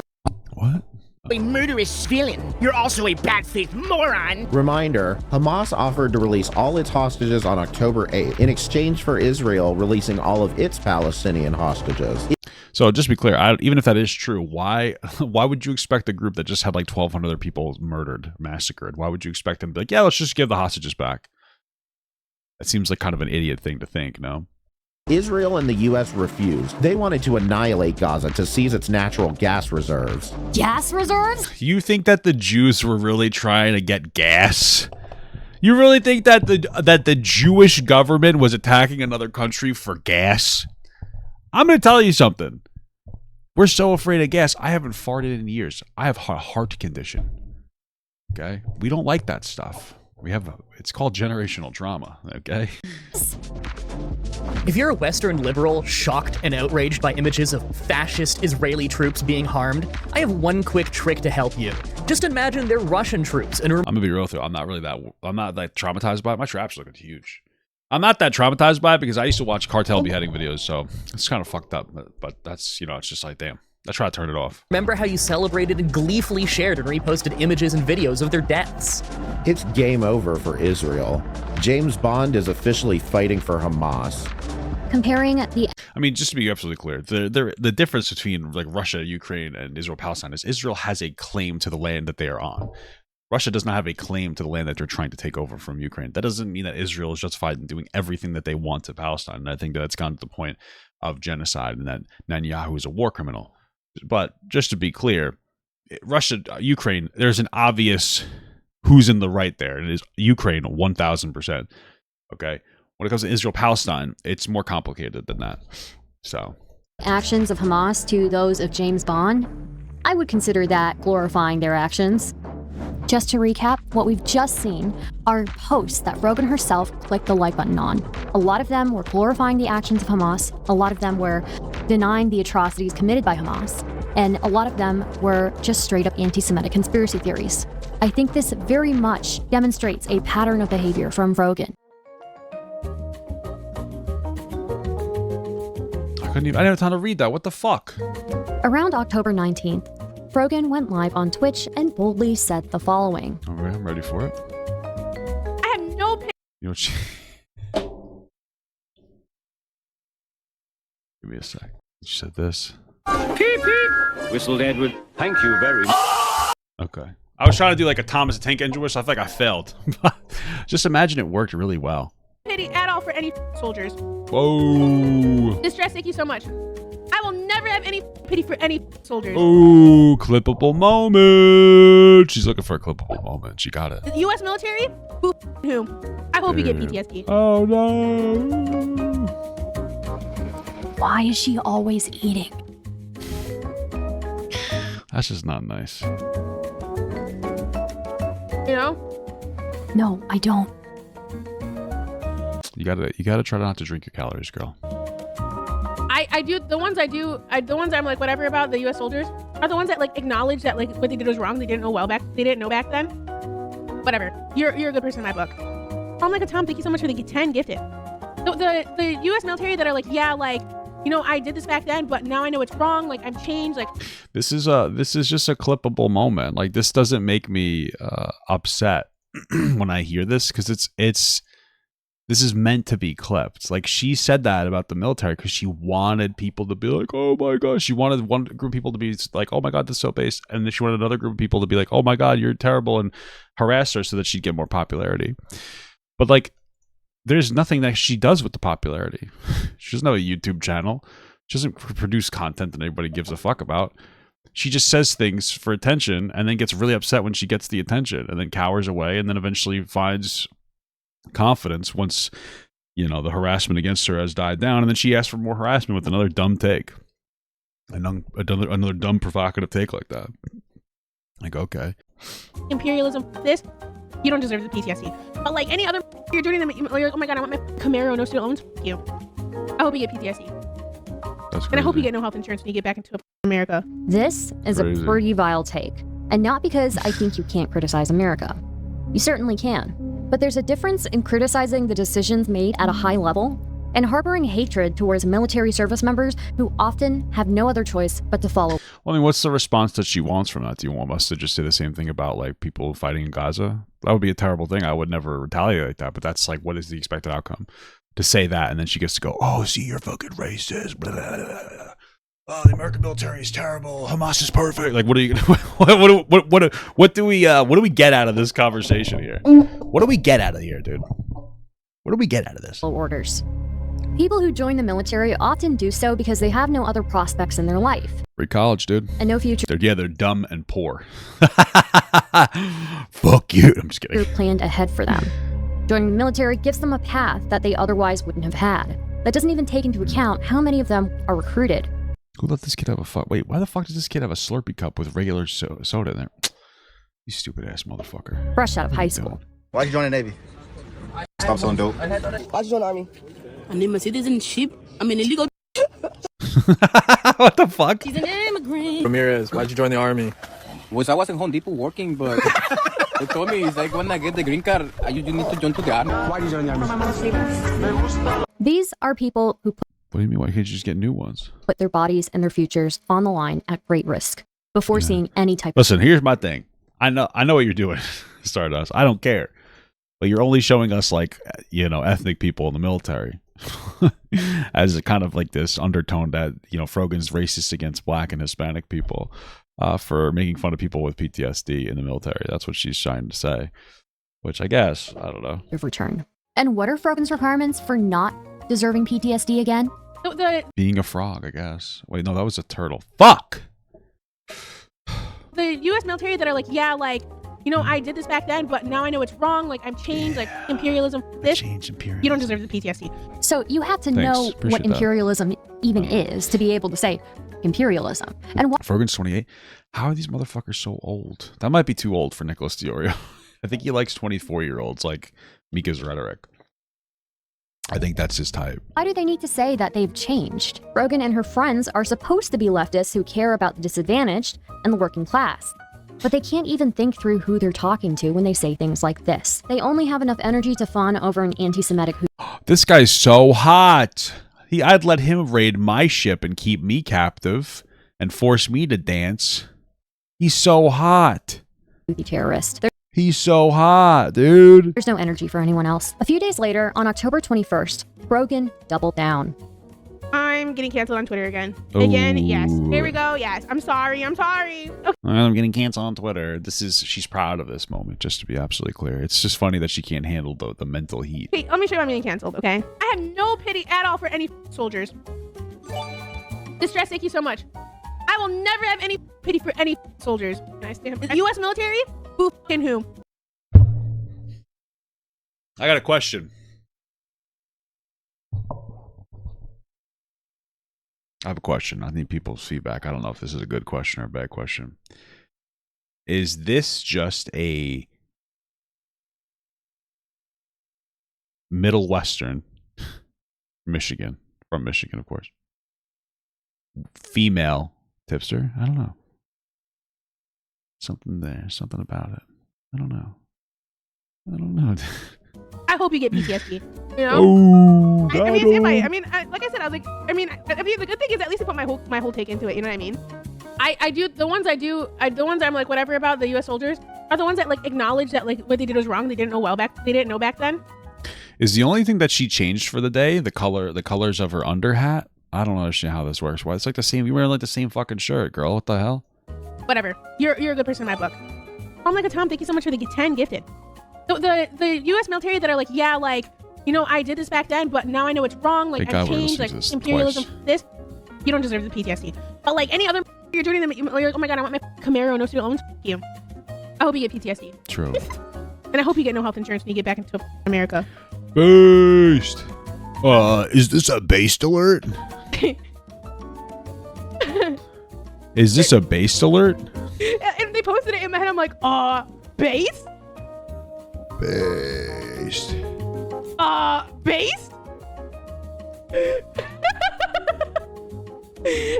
a murderous villain, you're also a bad-faith moron. Reminder, Hamas offered to release all its hostages on October 8th in exchange for Israel releasing all of its Palestinian hostages. So just to be clear, even if that is true, why would you expect a group that just had like 1,200 other people murdered, massacred? Why would you expect them to be like, yeah, let's just give the hostages back? That seems like kind of an idiot thing to think, no? Israel and the U.S. refused. They wanted to annihilate Gaza to seize its natural gas reserves. Gas reserves? You think that the Jews were really trying to get gas? You really think that the Jewish government was attacking another country for gas? I'm going to tell you something. We're so afraid of gas. I haven't farted in years. I have a heart condition. Okay? We don't like that stuff. It's called generational trauma, okay? If you're a Western liberal shocked and outraged by images of fascist Israeli troops being harmed, I have one quick trick to help you. Just imagine they're Russian troops and I'm gonna be real with you. I'm not like traumatized by it. My traps looking huge. I'm not that traumatized by it because I used to watch cartel beheading videos, so it's kind of fucked up. But that's, it's just like, damn. I try to turn it off. Remember how you celebrated and gleefully shared and reposted images and videos of their deaths? It's game over for Israel. James Bond is officially fighting for Hamas. Comparing the... I mean, just to be absolutely clear, the difference between like Russia, Ukraine, and Israel-Palestine is Israel has a claim to the land that they are on. Russia does not have a claim to the land that they're trying to take over from Ukraine. That doesn't mean that Israel is justified in doing everything that they want to Palestine. And I think that's gone to the point of genocide and that Netanyahu is a war criminal. But just to be clear, Russia, Ukraine, there's an obvious who's in the right there. And it is Ukraine 1,000%. Okay. When it comes to Israel, Palestine, it's more complicated than that. So actions of Hamas to those of James Bond, I would consider that glorifying their actions. Just to recap, what we've just seen are posts that Frogan herself clicked the like button on. A lot of them were glorifying the actions of Hamas, a lot of them were denying the atrocities committed by Hamas, and a lot of them were just straight up anti-Semitic conspiracy theories. I think this very much demonstrates a pattern of behavior from Frogan. I didn't have time to read that. What the fuck? Around October 19th, Frogan went live on Twitch and boldly said the following. All right, I'm ready for it. I have no picture. You know what Give me a sec. She said this. Peep, peep. Whistled Edward. Thank you very much. Okay. I was trying to do like a Thomas the Tank Engine whistle. I feel like I failed. Just imagine it worked really well. Pity at all for any soldiers. Whoa. Distress, thank you so much. I will never have any pity for any soldiers. Ooh, clippable moment. She's looking for a clippable moment. She got it. The U.S. military? Whom? I hope you get PTSD. Oh no. Why is she always eating? That's just not nice. You know? No, I don't. You gotta try not to drink your calories, girl. I do the ones I'm like whatever about the U.S. soldiers are the ones that like acknowledge that like what they did was wrong. They didn't know back then. Whatever. You're a good person in my book. I'm like a Tom. Thank you so much for the 10 gifted. The U.S. military that are like, yeah, like, you know, I did this back then, but now I know it's wrong. Like, I'm changed. Like, this is just a clippable moment. Like, this doesn't make me upset when I hear this because this is meant to be clipped. Like, she said that about the military because she wanted people to be like, oh my gosh. She wanted one group of people to be like, oh my God, this is so base. And then she wanted another group of people to be like, oh my God, you're terrible, and harass her so that she'd get more popularity. But like, there's nothing that she does with the popularity. She doesn't have a YouTube channel. She doesn't produce content that anybody gives a fuck about. She just says things for attention and then gets really upset when she gets the attention and then cowers away and then eventually finds confidence once, you know, the harassment against her has died down, and then she asks for more harassment with another dumb take, another dumb provocative take like that. Like, okay, imperialism, this, you don't deserve the PTSD. But like any other, you're doing them. You're like, oh my God, I want my Camaro, no student loans. F you. I hope you get PTSD. That's crazy. And I hope you get no health insurance when you get back into America. This is a pretty vile take, and not because I think you can't criticize America. You certainly can. But there's a difference in criticizing the decisions made at a high level and harboring hatred towards military service members who often have no other choice but to follow. Well, I mean, what's the response that she wants from that? Do you want us to just say the same thing about like people fighting in Gaza? That would be a terrible thing. I would never retaliate like that, but that's like, what is the expected outcome? To say that, and then she gets to go, oh, see, you're fucking racist. Blah, blah, blah, blah. Oh, the American military is terrible. Hamas is perfect. Like, what are you? What do we get out of this conversation here? What do we get out of here, dude? What do we get out of this? Orders. People who join the military often do so because they have no other prospects in their life. Free college, dude. And no future. They're dumb and poor. Fuck you. I'm just kidding. Planned ahead for them. Joining the military gives them a path that they otherwise wouldn't have had. That doesn't even take into account how many of them are recruited. Who let this kid have a fuck? Wait, why the fuck does this kid have a Slurpee cup with regular soda in there? You stupid ass motherfucker. Fresh out of high school. Why'd you join the Navy? Stop selling dope. Why'd you join the Army? I'm a citizenship. I'm an illegal. What the fuck? She's an immigrant. Ramirez, why'd you join the Army? Was I was in Home Depot working, but they told me it's like when I get the green card, you need to join to the army. Why'd you join the Army? These are people who What do you mean? Why can't you just get new ones? Put their bodies and their futures on the line at great risk before seeing any type Listen, here's my thing. I know what you're doing, Stardust. I don't care. But you're only showing us like, ethnic people in the military as a kind of like this undertone that, Frogan's racist against black and Hispanic people for making fun of people with PTSD in the military. That's what she's trying to say, which I guess, I don't know. Of return. And what are Frogan's requirements for not deserving PTSD again? Being a frog, I guess. Wait, no, that was a turtle. Fuck! The U.S. military that are like, I did this back then, but now I know it's wrong. Like, I'm changed. Like, imperialism. This. Change imperialism. You don't deserve the PTSD. So you have to know what imperialism even is to be able to say imperialism. And what Frogan's 28. How are these motherfuckers so old? That might be too old for Nicholas Diorio. I think he likes 24-year-olds like Mika's rhetoric. I think that's his type. Why do they need to say that they've changed? Frogan and her friends are supposed to be leftists who care about the disadvantaged and the working class. But they can't even think through who they're talking to when they say things like this. They only have enough energy to fawn over an anti-Semitic who— This guy's so hot. I'd let him raid my ship and keep me captive and force me to dance. He's so hot. Terrorist. He's so hot, dude. There's no energy for anyone else. A few days later, on October 21st, Frogan doubled down. I'm getting canceled on Twitter again. Again, yes. Here we go. Yes. I'm sorry. Okay. I'm getting canceled on Twitter. She's proud of this moment, just to be absolutely clear. It's just funny that she can't handle the mental heat. Hey, let me show you I'm getting canceled, okay? I have no pity at all for any soldiers. Distress, thank you so much. I will never have any pity for any soldiers. The U.S. military? Who f***ing who? I got a question. I have a question. I need people's feedback. I don't know if this is a good question or a bad question. Is this just a Middle Western, Michigan, from Michigan, of course, female tipster? I don't know. Something there, something about it. I don't know. I hope you get PTSD. Oh, I mean, it might. I mean, like I said, I was like, the good thing is at least I put my whole take into it. You know what I mean? I do the ones I'm like whatever about the U.S. soldiers are the ones that like acknowledge that like what they did was wrong. They didn't know back then. Is the only thing that she changed for the day the colors of her under hat? I don't understand how this works. Why it's like the same? You wearing like the same fucking shirt, girl. What the hell? Whatever. You're a good person in my book. I'm like a Tom. Thank you so much for the 10 gifted. The U.S. military that are like, I did this back then, but now I know it's wrong. Like, I've changed, like, imperialism, this. You don't deserve the PTSD. But, like, any other you're doing them, you're like, oh my God, I want my Camaro, no student loans. You. I hope you get PTSD. True. And I hope you get no health insurance when you get back into America. Based. Is this a based alert? Is this a based alert? And they posted it in my head. I'm like, base? Based. Based?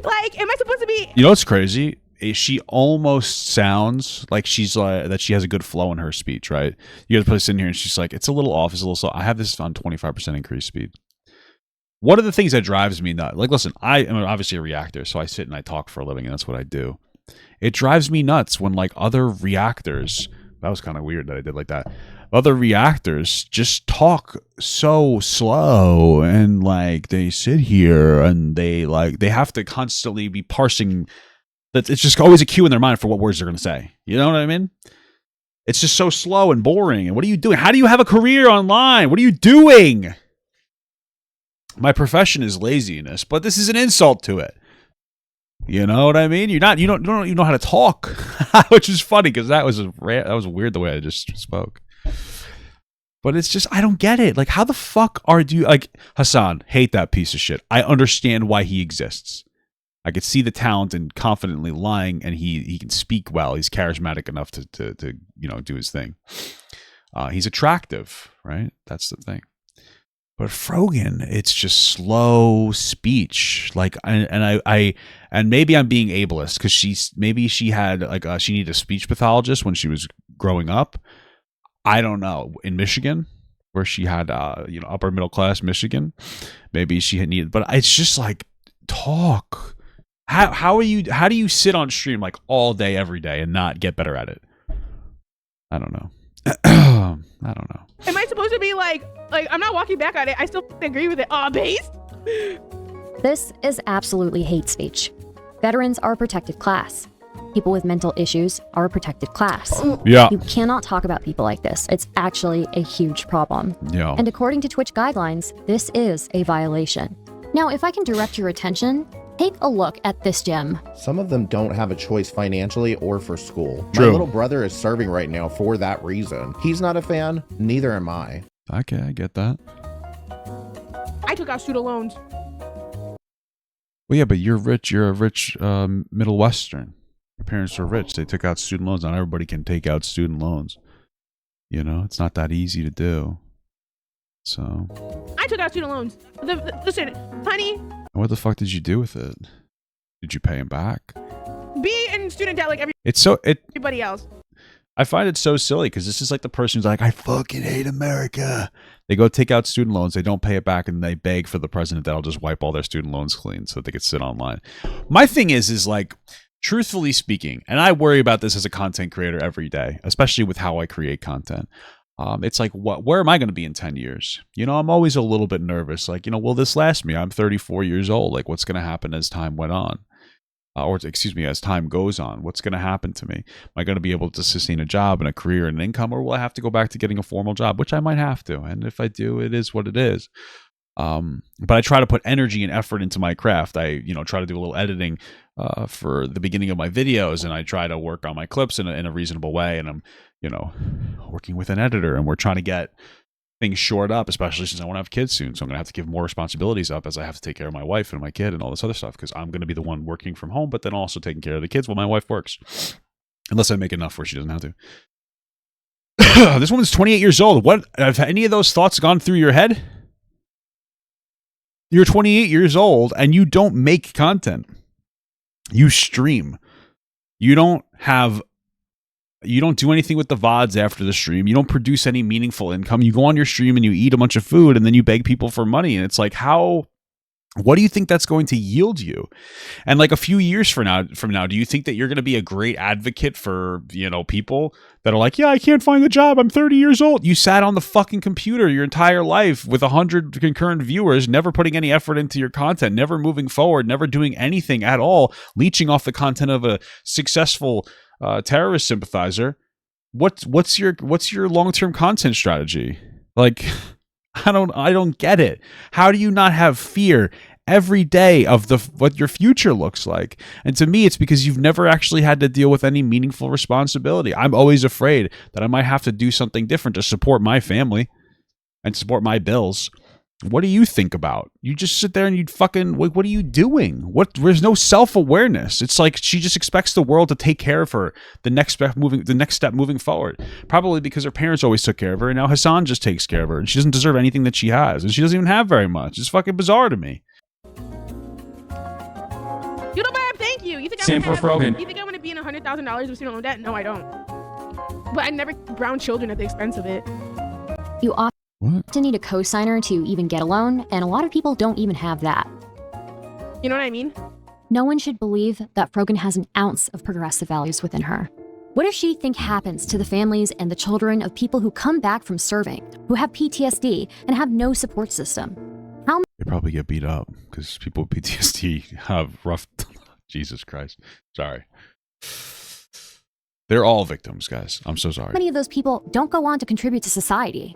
Like, am I supposed to be? You know what's crazy she almost sounds like she's like that she has a good flow in her speech, right? You guys put this in here and she's like, it's a little off, it's a little slow. I have this on 25% increased speed. One of the things that drives me nuts, like, listen, I am obviously a reactor, so I sit and I talk for a living, and that's what I do. It drives me nuts when, like, other reactors, that was kind of weird that I did like that. Other reactors just talk so slow, and, like, they sit here and they have to constantly be parsing. That it's just always a cue in their mind for what words they're going to say. You know what I mean? It's just so slow and boring. And what are you doing? How do you have a career online? What are you doing? My profession is laziness, but this is an insult to it. You know what I mean? You don't know how to talk, which is funny because that was weird the way I just spoke. But it's just, I don't get it. Like, how the fuck like, Hasan, hate that piece of shit. I understand why he exists. I could see the talent in confidently lying, and he can speak well. He's charismatic enough to do his thing. He's attractive, right? That's the thing. But Frogan, it's just slow speech. Like, and maybe I'm being ableist because she had like she needed a speech pathologist when she was growing up. I don't know, in Michigan, where she had upper middle class Michigan, maybe she had needed. But it's just like, talk. How do you sit on stream like all day every day and not get better at it? I don't know. I don't know. Am I supposed to be like I'm not walking back on it? I still agree with it. Aw, base. This is absolutely hate speech. Veterans are a protected class. People with mental issues are a protected class. Yeah. You cannot talk about people like this. It's actually a huge problem. Yeah. And according to Twitch guidelines, this is a violation. Now, if I can direct your attention, take a look at this gym. Some of them don't have a choice financially or for school. True. My little brother is serving right now for that reason. He's not a fan, neither am I. Okay, I get that. I took out student loans. Well, yeah, but you're rich. You're a rich Middle Western. Your parents are rich. They took out student loans. Not everybody can take out student loans. You know, it's not that easy to do. So. I took out student loans. Listen, honey. What the fuck did you do with it? Did you pay him back? Be in student debt like everybody else. I find it so silly because this is like the person who's like, I fucking hate America. They go take out student loans, they don't pay it back, and they beg for the president that'll just wipe all their student loans clean so that they could sit online. My thing is like, truthfully speaking, and I worry about this as a content creator every day, especially with how I create content. It's like, where am I going to be in 10 years? You know, I'm always a little bit nervous. Like, will this last me? I'm 34 years old. Like, what's going to happen as time went on? As time goes on, what's going to happen to me? Am I going to be able to sustain a job and a career and an income, or will I have to go back to getting a formal job, which I might have to. And if I do, it is what it is. But I try to put energy and effort into my craft. I, try to do a little editing for the beginning of my videos, and I try to work on my clips in a reasonable way. And I'm, working with an editor, and we're trying to get things shored up, especially since I want to have kids soon. So I'm going to have to give more responsibilities up as I have to take care of my wife and my kid and all this other stuff, because I'm going to be the one working from home, but then also taking care of the kids while my wife works. Unless I make enough where she doesn't have to. This woman's 28 years old. What have any of those thoughts gone through your head? You're 28 years old and you don't make content. You stream. You don't do anything with the VODs after the stream. You don't produce any meaningful income. You go on your stream and you eat a bunch of food, and then you beg people for money. And it's like, what do you think that's going to yield you? And like a few years from now, do you think that you're going to be a great advocate for, people that are like, yeah, I can't find a job. I'm 30 years old. You sat on the fucking computer your entire life with 100 concurrent viewers, never putting any effort into your content, never moving forward, never doing anything at all, leeching off the content of a successful terrorist sympathizer. What's your long-term content strategy? Like, I don't get it. How do you not have fear every day of what your future looks like? And to me, it's because you've never actually had to deal with any meaningful responsibility. I'm always afraid that I might have to do something different to support my family and support my bills. What do you think about? You just sit there and you fucking, what are you doing? There's no self-awareness. It's like she just expects the world to take care of her the next step moving forward. Probably because her parents always took care of her, and now Hasan just takes care of her, and she doesn't deserve anything that she has, and she doesn't even have very much. It's fucking bizarre to me. You know, Bob, thank you. You think Same for Frogan. You think I'm gonna to be in $100,000 of student loan debt? No, I don't. But I never brown children at the expense of it. You often need a co-signer to even get a loan, and a lot of people don't even have that. You know what I mean? No one should believe that Frogan has an ounce of progressive values within her. What does she think happens to the families and the children of people who come back from serving, who have PTSD and have no support system? They probably get beat up because people with PTSD have rough... Jesus Christ. Sorry. They're all victims, guys. I'm so sorry. How many of those people don't go on to contribute to society?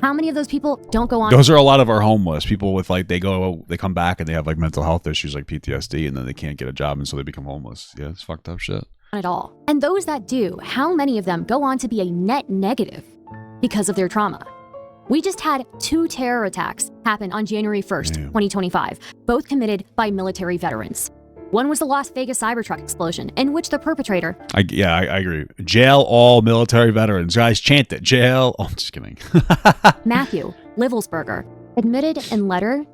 How many of those people don't go on? Those are a lot of our homeless people with like, they come back and they have like mental health issues like PTSD, and then they can't get a job and so they become homeless. Yeah, it's fucked up shit. At all. And those that do, how many of them go on to be a net negative because of their trauma? We just had 2 terror attacks happen on January 1st, 2025, both committed by military veterans. One was the Las Vegas Cybertruck explosion, in which the perpetrator... I agree. Jail all military veterans. Guys, chant it. Jail... Oh, I'm just kidding. Matthew Livelsberger admitted in letter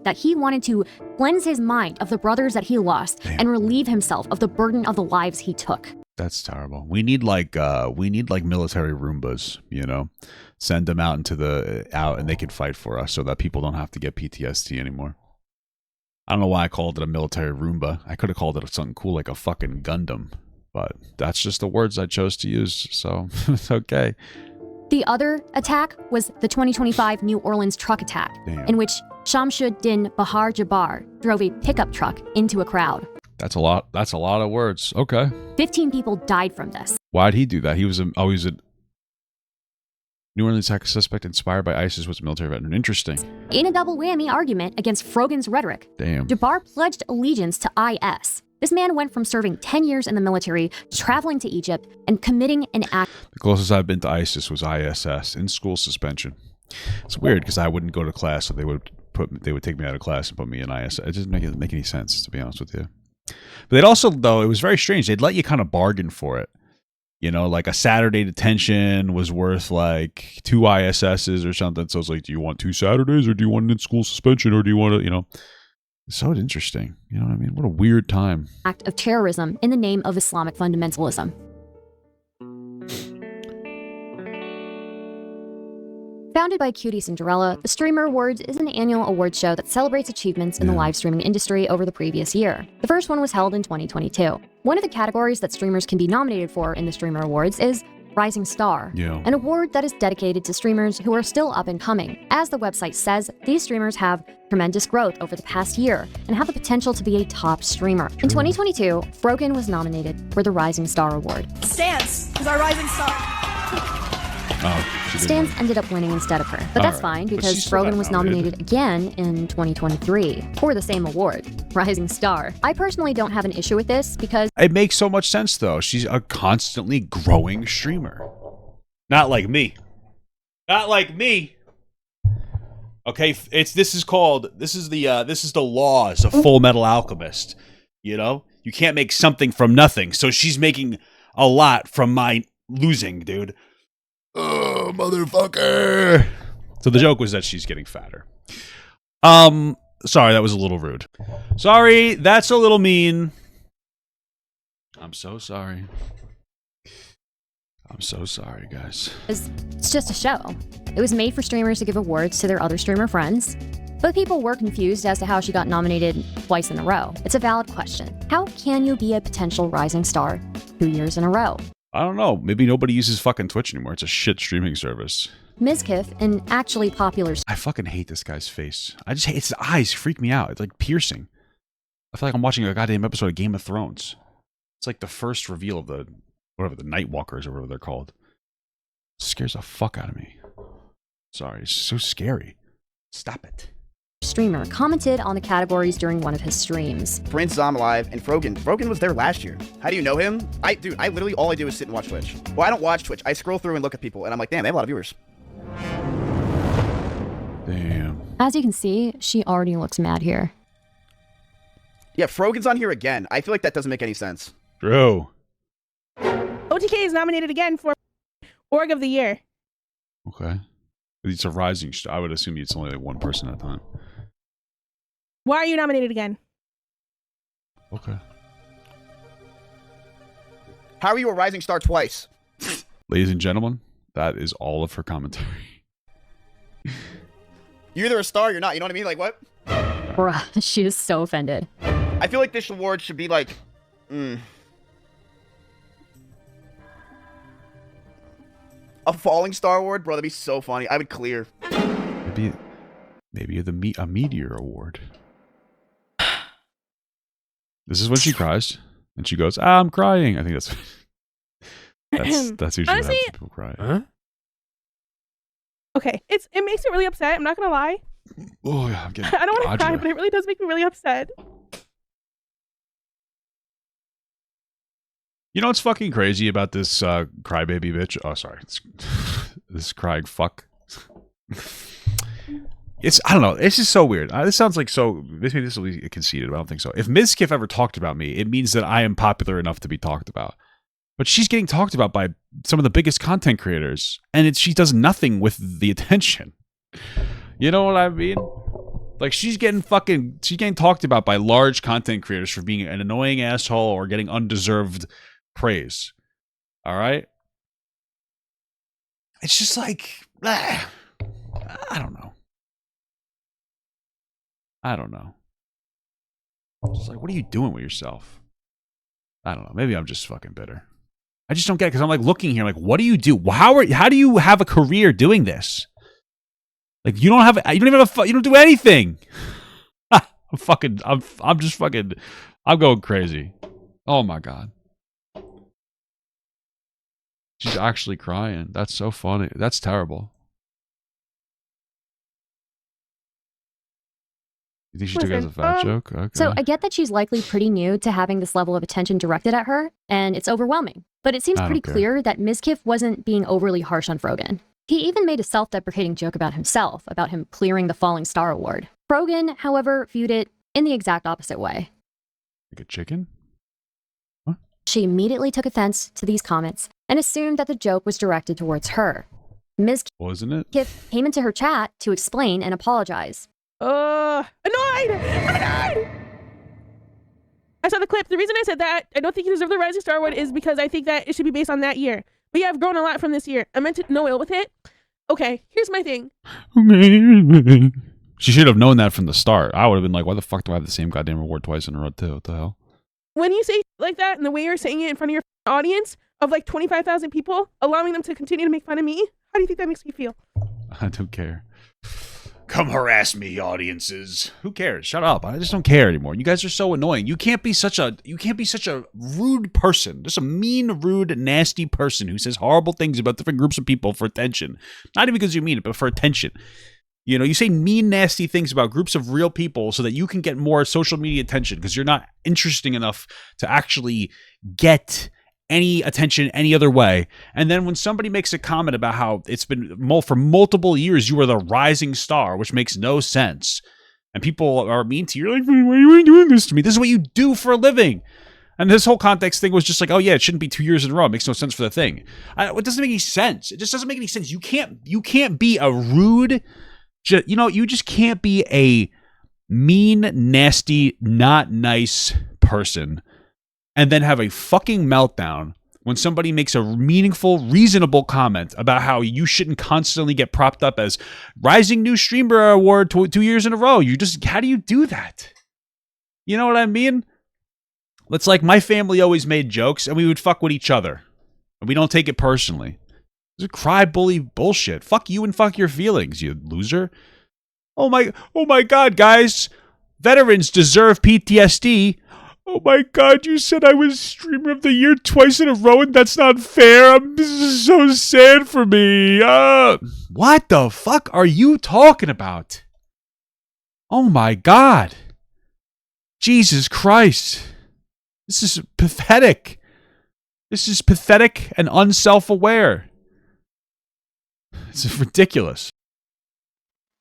that he wanted to cleanse his mind of the brothers that he lost and relieve himself of the burden of the lives he took. That's terrible. We need like military Roombas, you know? Send them out and they can fight for us so that people don't have to get PTSD anymore. I don't know why I called it a military Roomba. I could have called it something cool like a fucking Gundam, but that's just the words I chose to use, so it's okay. The other attack was the 2025 New Orleans truck attack, in which Shamsuddin Bahar Jabbar drove a pickup truck into a crowd. That's a lot of words. Okay. 15 people died from this. Why'd he do that? He was a New Orleans attack suspect inspired by ISIS was a military veteran. Interesting. In a double whammy argument against Frogan's rhetoric, Jabbar pledged allegiance to IS. This man went from serving 10 years in the military to traveling to Egypt and committing an act. The closest I've been to ISIS was ISS, in school suspension. It's weird because I wouldn't go to class, so they would take me out of class and put me in ISS. It doesn't make any sense, to be honest with you. But they'd also, though, it was very strange. They'd let you kind of bargain for it. You know, like a Saturday detention was worth like 2 ISSs or something. So it's like, do you want 2 Saturdays or do you want an in-school suspension or do you want to, you know? It's so interesting. You know what I mean? What a weird time. Act of terrorism in the name of Islamic fundamentalism. Founded by Cutie Cinderella, the Streamer Awards is an annual awards show that celebrates achievements in the live streaming industry over the previous year. The first one was held in 2022. One of the categories that streamers can be nominated for in the Streamer Awards is Rising Star, an award that is dedicated to streamers who are still up and coming. As the website says, these streamers have tremendous growth over the past year and have the potential to be a top streamer. In 2022, Frogan was nominated for the Rising Star Award. Stance is our Rising Star. Stans ended up winning instead of her, but that's fine because Frogan was nominated again in 2023 for the same award, Rising Star. I personally don't have an issue with this because it makes so much sense though. She's a constantly growing streamer. Not like me. Not like me. Okay, this is the laws of Full Metal Alchemist. You know? You can't make something from nothing. So she's making a lot from my losing, dude. Oh, motherfucker. So the joke was that she's getting fatter. Sorry, that was a little rude. Sorry, that's a little mean. I'm so sorry. I'm so sorry, guys. It's just a show. It was made for streamers to give awards to their other streamer friends. But people were confused as to how she got nominated twice in a row. It's a valid question. How can you be a potential rising star 2 years in a row? I don't know. Maybe nobody uses fucking Twitch anymore. It's a shit streaming service. Mizkif, an actually popular... I fucking hate this guy's face. I just hate... His eyes freak me out. It's like piercing. I feel like I'm watching a goddamn episode of Game of Thrones. It's like the first reveal of the... whatever, the Nightwalkers or whatever they're called. It scares the fuck out of me. Sorry, it's so scary. Stop it. Streamer commented on the categories during one of his streams. Prince Zom Live and Frogan. Frogan was there last year. How do you know him? I literally all I do is sit and watch Twitch. Well, I don't watch Twitch. I scroll through and look at people and I'm like, damn, they have a lot of viewers. Damn. As you can see, she already looks mad here. Yeah, Frogan's on here again. I feel like that doesn't make any sense. True. OTK is nominated again for Org of the Year. Okay. It's a rising star. I would assume it's only like one person at a time. Why are you nominated again? Okay. How are you a rising star twice? Ladies and gentlemen, that is all of her commentary. You're either a star or you're not. You know what I mean? Like, what? Bruh, she is so offended. I feel like this award should be like... A falling star award? Bro, that'd be so funny. I would clear. Maybe a meteor award. This is when she cries. And she goes, I'm crying. I think that's usually Honestly, how people cry. Huh? Okay, it makes me really upset. I'm not gonna lie. Oh yeah, I'm getting. I don't want to cry, but it really does make me really upset. You know what's fucking crazy about this crybaby bitch? Oh, sorry, this crying fuck. I don't know. It's just so weird. This sounds like so. Maybe this will be conceited, but I don't think so. If Mizkif ever talked about me, it means that I am popular enough to be talked about. But she's getting talked about by some of the biggest content creators, and she does nothing with the attention. You know what I mean? Like she's getting talked about by large content creators for being an annoying asshole or getting undeserved praise. All right? It's just like, I don't know. It's like, what are you doing with yourself? I don't know. Maybe I'm just fucking bitter. I just don't get it because I'm like looking here, like, what do you do? How do you have a career doing this? Like, you don't do anything. I'm going crazy. Oh my God. She's actually crying. That's so funny. That's terrible. You think she took it as a fat joke? Okay. So I get that she's likely pretty new to having this level of attention directed at her, and it's overwhelming. But it seems pretty clear that Mizkif wasn't being overly harsh on Frogan. He even made a self-deprecating joke about himself, about him clearing the Falling Star Award. Frogan, however, viewed it in the exact opposite way. Like a chicken? She immediately took offense to these comments and assumed that the joke was directed towards her. Mizkif wasn't it? Came into her chat to explain and apologize. Annoyed! I saw the clip. The reason I said that, I don't think he deserved the Rising Star Award, is because I think that it should be based on that year. But yeah, I've grown a lot from this year. I meant to no ill with it. Okay, here's my thing. She should have known that from the start. I would have been like, why the fuck do I have the same goddamn award twice in a row too? What the hell? When you say like that and the way you're saying it in front of your audience of like 25,000 people, allowing them to continue to make fun of me, how do you think that makes me feel? I don't care. Come harass me, audiences. Who cares? Shut up. I just don't care anymore. You guys are so annoying. You can't be such a rude person. Just a mean, rude, nasty person who says horrible things about different groups of people for attention. Not even because you mean it, but for attention. You know, you say mean, nasty things about groups of real people so that you can get more social media attention because you're not interesting enough to actually get any attention any other way. And then when somebody makes a comment about how it's been for multiple years you were the rising star, which makes no sense, and people are mean to you, you're like, why are you doing this to me? This is what you do for a living. And this whole context thing was just like, oh yeah, it shouldn't be 2 years in a row. It makes no sense for the thing. It doesn't make any sense. It just doesn't make any sense. You can't be a rude, you just can't be a mean, nasty, not nice person and then have a fucking meltdown when somebody makes a meaningful, reasonable comment about how you shouldn't constantly get propped up as Rising New Streamer Award 2 years in a row. How do you do that? You know what I mean? It's like my family always made jokes and we would fuck with each other. And we don't take it personally. It's a cry bully bullshit. Fuck you and fuck your feelings, you loser. Oh my God, guys. Veterans deserve PTSD. Oh my God, you said I was Streamer of the Year twice in a row and that's not fair. This is so sad for me. What the fuck are you talking about? Oh my God. Jesus Christ. This is pathetic. This is pathetic and unself-aware. It's ridiculous.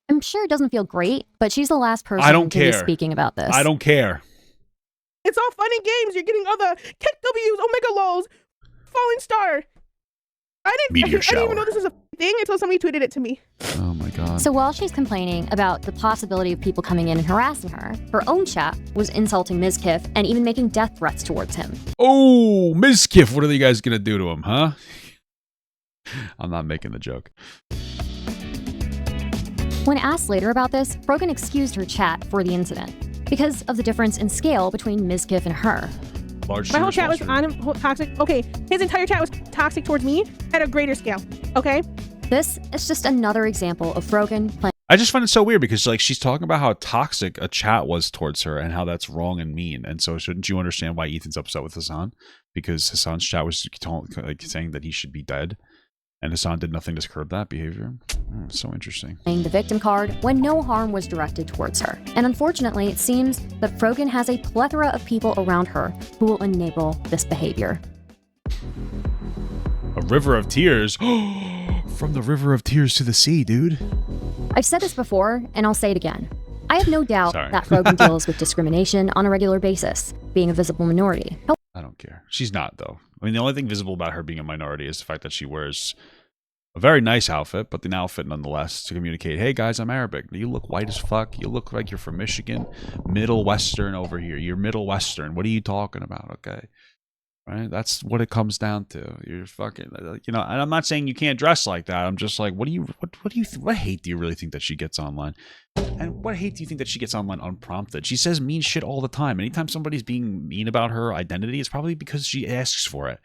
I'm sure it doesn't feel great, but she's the last person to be speaking about this. I don't care. It's all fun and games. You're getting all the Keck W's, Omega Lows, Falling Star. I didn't even know this was a thing until somebody tweeted it to me. Oh my God. So while she's complaining about the possibility of people coming in and harassing her, her own chat was insulting Mizkif and even making death threats towards him. Oh, Mizkif, what are you guys going to do to him, huh? I'm not making the joke. When asked later about this, Frogan excused her chat for the incident because of the difference in scale between Mizkif and her. My whole chat was toxic. Okay, his entire chat was toxic towards me at a greater scale. Okay? This is just another example of Frogan playing. I just find it so weird because like she's talking about how toxic a chat was towards her and how that's wrong and mean. And so shouldn't you understand why Ethan's upset with Hasan? Because Hasan's chat was like saying that he should be dead. And Hasan did nothing to curb that behavior. So interesting. Playing the victim card when no harm was directed towards her. And unfortunately, it seems that Frogan has a plethora of people around her who will enable this behavior. A river of tears? From the river of tears to the sea, dude. I've said this before, and I'll say it again. I have no doubt Sorry. that Frogan deals with discrimination on a regular basis, being a visible minority. I don't care. She's not, though. I mean, the only thing visible about her being a minority is the fact that she wears a very nice outfit, but an outfit nonetheless to communicate, hey guys, I'm Arabic. You look white as fuck. You look like you're from Michigan. Middle Western over here. You're Middle Western. What are you talking about? Okay. Right? That's what it comes down to. You're fucking, you know, and I'm not saying you can't dress like that. I'm just like, what hate do you really think that she gets online? And what hate do you think that she gets online unprompted? She says mean shit all the time. Anytime somebody's being mean about her identity, it's probably because she asks for it.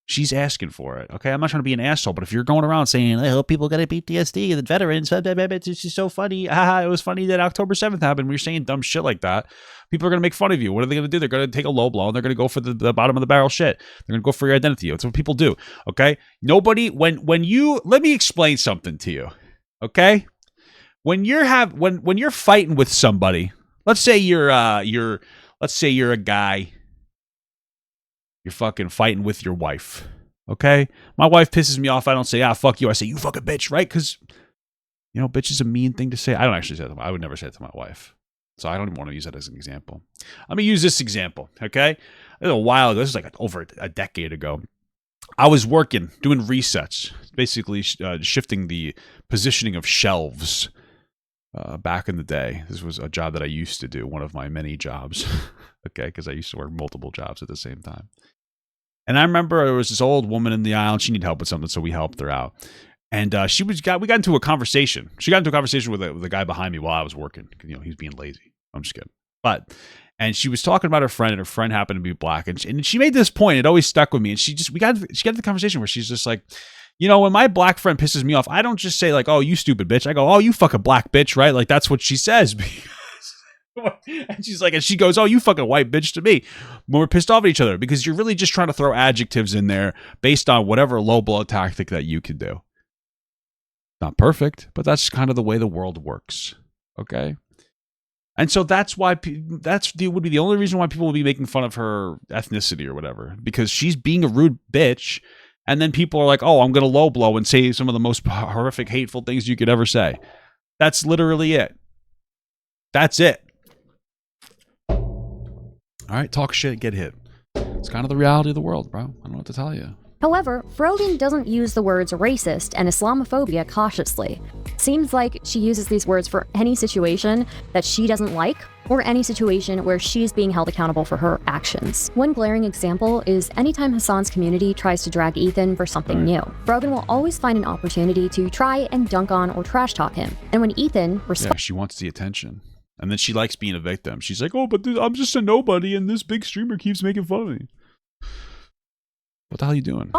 She's asking for it. Okay, I'm not trying to be an asshole, but if you're going around saying, I hope people get a PTSD and the veterans, it's just so funny. It was funny that October 7th happened. We're saying dumb shit like that. People are going to make fun of you. What are they going to do? They're going to take a low blow and they're going to go for the bottom of the barrel shit. They're going to go for your identity. That's what people do. Okay? Nobody, when you, let me explain something to you. Okay? When you're fighting with somebody, let's say you're a guy. You're fucking fighting with your wife, okay? My wife pisses me off. I don't say, fuck you. I say, you fucking bitch, right? Because, you know, bitch is a mean thing to say. I don't actually say it to I would never say it to my wife. So I don't even want to use that as an example. I'm going to use this example, okay? A while ago, this was like over a decade ago. I was working, doing resets, basically shifting the positioning of shelves back in the day. This was a job that I used to do, one of my many jobs, okay? Because I used to work multiple jobs at the same time. And I remember there was this old woman in the aisle, and she needed help with something, so we helped her out. And we got into a conversation. She got into a conversation with the guy behind me while I was working. You know, he was being lazy. I'm just kidding. And she was talking about her friend, and her friend happened to be black. And she made this point. It always stuck with me. And she got into the conversation where she's just like, you know, when my black friend pisses me off, I don't just say like, oh, you stupid bitch. I go, oh, you fucking black bitch, right? Like, that's what she says. And she's like, and she goes, oh, you fucking white bitch to me. When we're pissed off at each other, because you're really just trying to throw adjectives in there based on whatever low blow tactic that you can do. Not perfect, but that's kind of the way the world works. Okay. And so that's why would be the only reason why people will be making fun of her ethnicity or whatever, because she's being a rude bitch. And then people are like, oh, I'm going to low blow and say some of the most horrific, hateful things you could ever say. That's literally it. That's it. All right, talk shit, get hit. It's kind of the reality of the world, bro. I don't know what to tell you. However, Frogan doesn't use the words racist and Islamophobia cautiously. Seems like she uses these words for any situation that she doesn't like, or any situation where she's being held accountable for her actions. One glaring example is anytime Hasan's community tries to drag Ethan for something new, Frogan will always find an opportunity to try and dunk on or trash talk him. And when Ethan responds, she wants the attention. And then she likes being a victim. She's like, oh, but I'm just a nobody, and this big streamer keeps making fun of me. What the hell are you doing?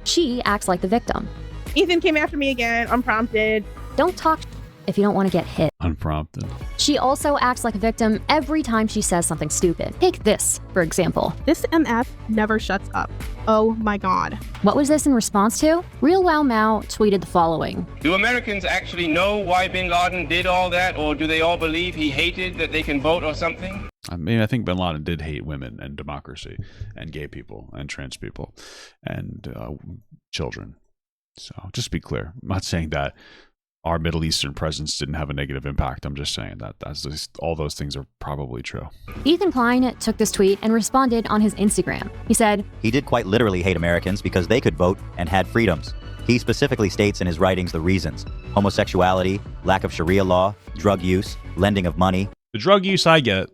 She acts like the victim. Ethan came after me again, unprompted. Don't talk if you don't want to get hit. Unprompted. She also acts like a victim every time she says something stupid. Take this, for example. This MF never shuts up. Oh my God. What was this in response to? Real Wow Mao tweeted the following. Do Americans actually know why Bin Laden did all that, or do they all believe he hated that they can vote or something? I mean, I think Bin Laden did hate women and democracy and gay people and trans people and children. So just to be clear, I'm not saying that our Middle Eastern presence didn't have a negative impact. I'm just saying that all those things are probably true. Ethan Klein took this tweet and responded on his Instagram. He said, he did quite literally hate Americans because they could vote and had freedoms. He specifically states in his writings the reasons: homosexuality, lack of Sharia law, drug use, lending of money. The drug use I get.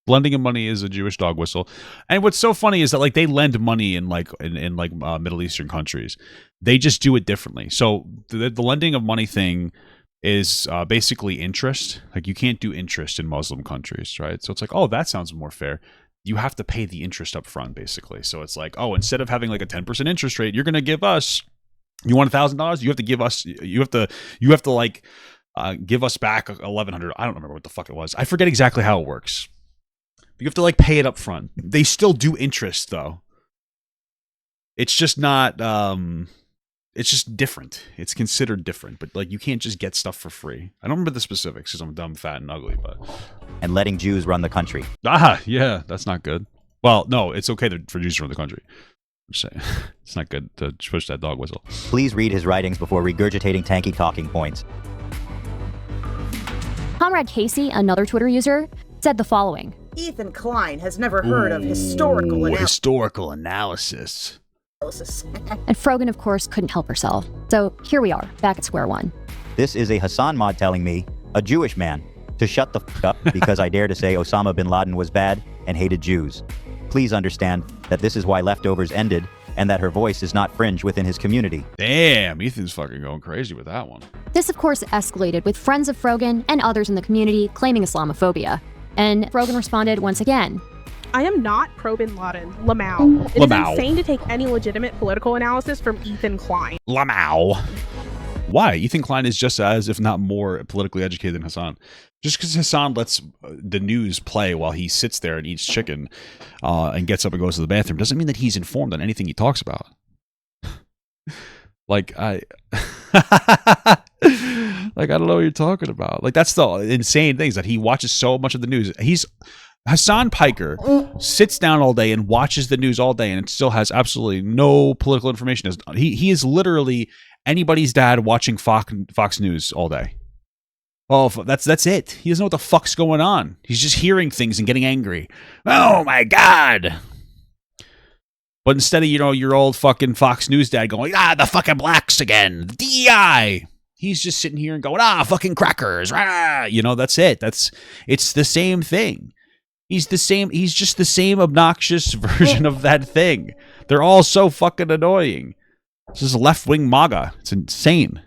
Lending of money is a Jewish dog whistle. And what's so funny is that like they lend money in Middle Eastern countries. They just do it differently. So the lending of money thing is basically interest. Like you can't do interest in Muslim countries, right? So it's like, oh, that sounds more fair. You have to pay the interest up front, basically. So it's like, oh, instead of having like a 10% interest rate, you're going to give us, you want $1,000? You have to give us, you have to like give us back $1,100. I don't remember what the fuck it was. I forget exactly how it works. You have to like pay it up front. They still do interest though. It's just not it's just different. It's considered different, but like you can't just get stuff for free. I don't remember the specifics because I'm dumb, fat, and ugly, but and letting Jews run the country. Yeah, that's not good. Well, no, it's okay for Jews to run the country. I'm just saying, it's not good to push that dog whistle. Please read his writings before regurgitating tanky talking points. Comrade Casey, another Twitter user, said the following. Ethan Klein has never heard of historical analysis. And Frogan, of course, couldn't help herself. So here we are, back at square one. This is a Hasan mod telling me, a Jewish man, to shut the f*** up because I dare to say Osama bin Laden was bad and hated Jews. Please understand that this is why Leftovers ended and that her voice is not fringe within his community. Damn, Ethan's fucking going crazy with that one. This, of course, escalated with friends of Frogan and others in the community claiming Islamophobia. And Frogan responded once again. I am not pro-Bin Laden. Lamau. It is insane to take any legitimate political analysis from Ethan Klein. Lamau. Why? Ethan Klein is just as, if not more, politically educated than Hasan. Just because Hasan lets the news play while he sits there and eats chicken and gets up and goes to the bathroom doesn't mean that he's informed on anything he talks about. Like, I don't know what you're talking about. Like, that's the insane thing is that he watches so much of the news. Hasan Piker sits down all day and watches the news all day and still has absolutely no political information. He is literally anybody's dad watching Fox News all day. Oh, that's it. He doesn't know what the fuck's going on. He's just hearing things and getting angry. Oh my God. But instead of, your old fucking Fox News dad going, the fucking blacks again, the DEI. He's just sitting here and going, fucking crackers. That's it. It's the same thing. He's just the same obnoxious version of that thing. They're all so fucking annoying. This is left-wing MAGA. It's insane.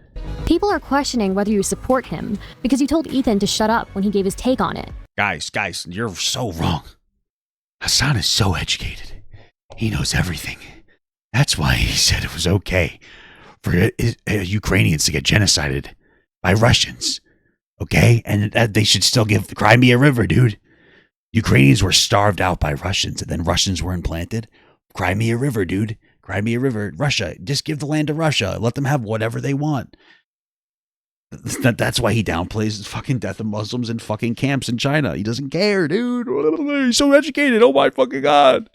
People are questioning whether you support him because you told Ethan to shut up when he gave his take on it. Guys, you're so wrong. Hasan is so educated. He knows everything. That's why he said it was okay for Ukrainians to get genocided by Russians. Okay? And they should still give the Crimea River, dude. Ukrainians were starved out by Russians, and then Russians were implanted. Crimea River, dude. Crimea River. Russia. Just give the land to Russia. Let them have whatever they want. That's why he downplays the fucking death of Muslims in fucking camps in China. He doesn't care, dude. He's so educated. Oh my fucking God.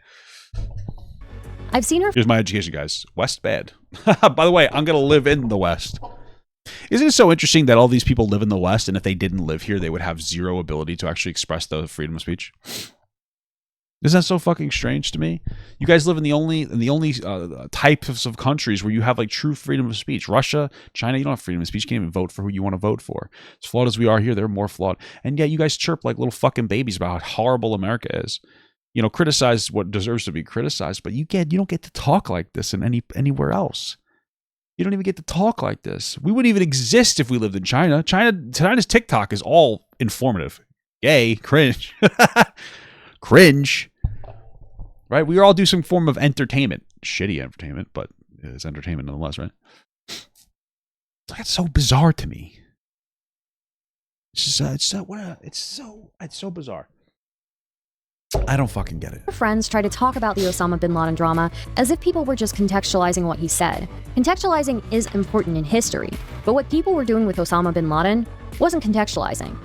I've seen her. Here's my education, guys. West bad. By the way, I'm going to live in the West. Isn't it so interesting that all these people live in the West, and if they didn't live here, they would have zero ability to actually express the freedom of speech? Isn't that so fucking strange to me? You guys live in the only types of countries where you have like true freedom of speech. Russia, China, you don't have freedom of speech. You can't even vote for who you want to vote for. As flawed as we are here, they're more flawed. And yet you guys chirp like little fucking babies about how horrible America is. Criticize what deserves to be criticized, but you don't get to talk like this in anywhere else. You don't even get to talk like this. We wouldn't even exist if we lived in China. China's TikTok is all informative. Yay, cringe. Cringe. Right? We all do some form of entertainment. Shitty entertainment, but it's entertainment nonetheless, right? It's so bizarre to me. It's so bizarre. I don't fucking get it. Friends try to talk about the Osama bin Laden drama as if people were just contextualizing what he said. Contextualizing is important in history, but what people were doing with Osama bin Laden wasn't contextualizing.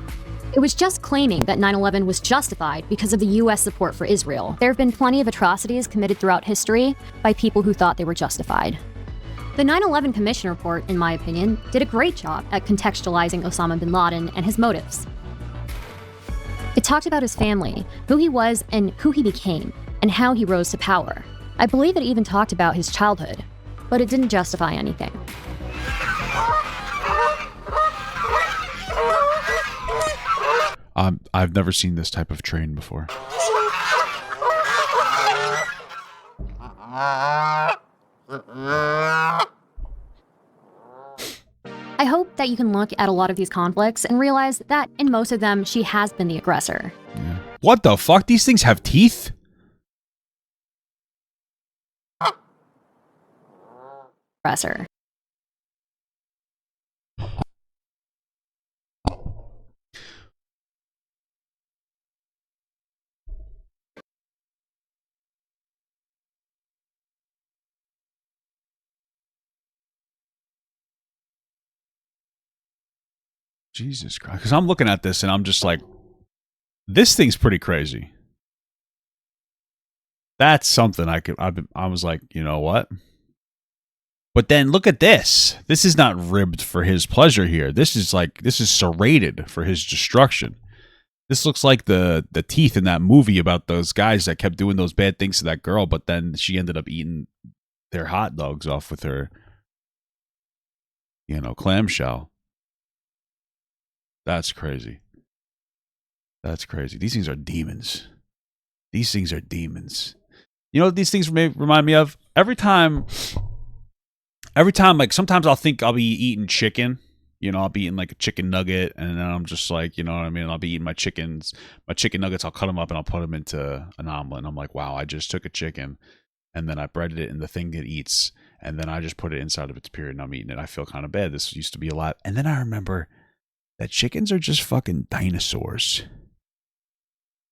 It was just claiming that 9/11 was justified because of the US support for Israel. There have been plenty of atrocities committed throughout history by people who thought they were justified. The 9/11 Commission report, in my opinion, did a great job at contextualizing Osama bin Laden and his motives. It talked about his family, who he was and who he became, and how he rose to power. I believe it even talked about his childhood. but it didn't justify anything. I've never seen this type of train before. I hope that you can look at a lot of these conflicts and realize that in most of them, she has been the aggressor. Yeah. What the fuck? These things have teeth? Aggressor. Jesus Christ. Because I'm looking at this and I'm just like, this thing's pretty crazy. That's something I was like, you know what? But then look at this. This is not ribbed for his pleasure here. This is serrated for his destruction. This looks like the teeth in that movie about those guys that kept doing those bad things to that girl, but then she ended up eating their hot dogs off with her, clamshell. That's crazy. That's crazy. These things are demons. These things are demons. You know what these things remind me of? Every time, like sometimes I'll think I'll be eating chicken. I'll be eating like a chicken nugget, and then I'm just like, you know what I mean? I'll be eating my chicken nuggets. I'll cut them up and I'll put them into an omelet. And I'm like, wow, I just took a chicken, and then I breaded it in the thing it eats, and then I just put it inside of its period, and I'm eating it. I feel kind of bad. This used to be a lot. And then I remember that chickens are just fucking dinosaurs.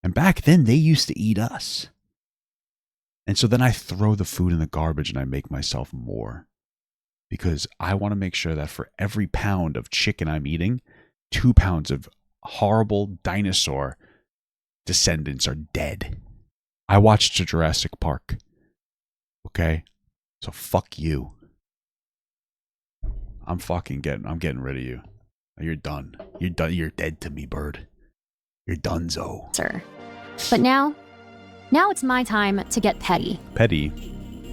And back then, they used to eat us. And so then I throw the food in the garbage and I make myself more. Because I want to make sure that for every pound of chicken I'm eating, 2 pounds of horrible dinosaur descendants are dead. I watched Jurassic Park. Okay? So fuck you. I'm getting rid of you. You're done. You're done. You're dead to me, bird. You're donezo. Sir. But now it's my time to get petty. Petty.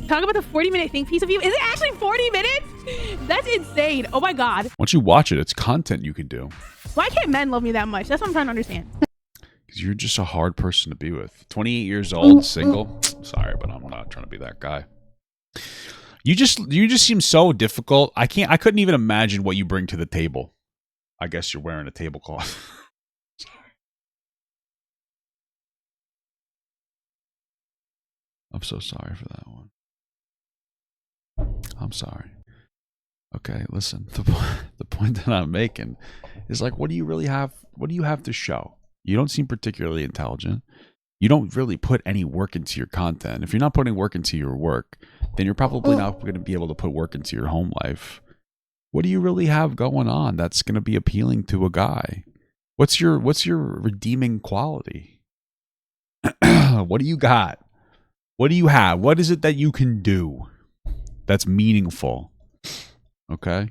Talk about the 40-minute think piece of you. Is it actually 40 minutes? That's insane. Oh my God. Once you watch it, it's content you can do. Why can't men love me that much? That's what I'm trying to understand. Because you're just a hard person to be with. 28 years old, single. Sorry, but I'm not trying to be that guy. You just seem so difficult. I couldn't even imagine what you bring to the table. I guess you're wearing a tablecloth. I'm so sorry for that one. I'm sorry. Okay, listen. The point that I'm making is like, what do you really have? What do you have to show? You don't seem particularly intelligent. You don't really put any work into your content. If you're not putting work into your work, then you're probably not going to be able to put work into your home life. What do you really have going on that's going to be appealing to a guy? What's your redeeming quality? What do you got? What do you have? What is it that you can do that's meaningful? Okay?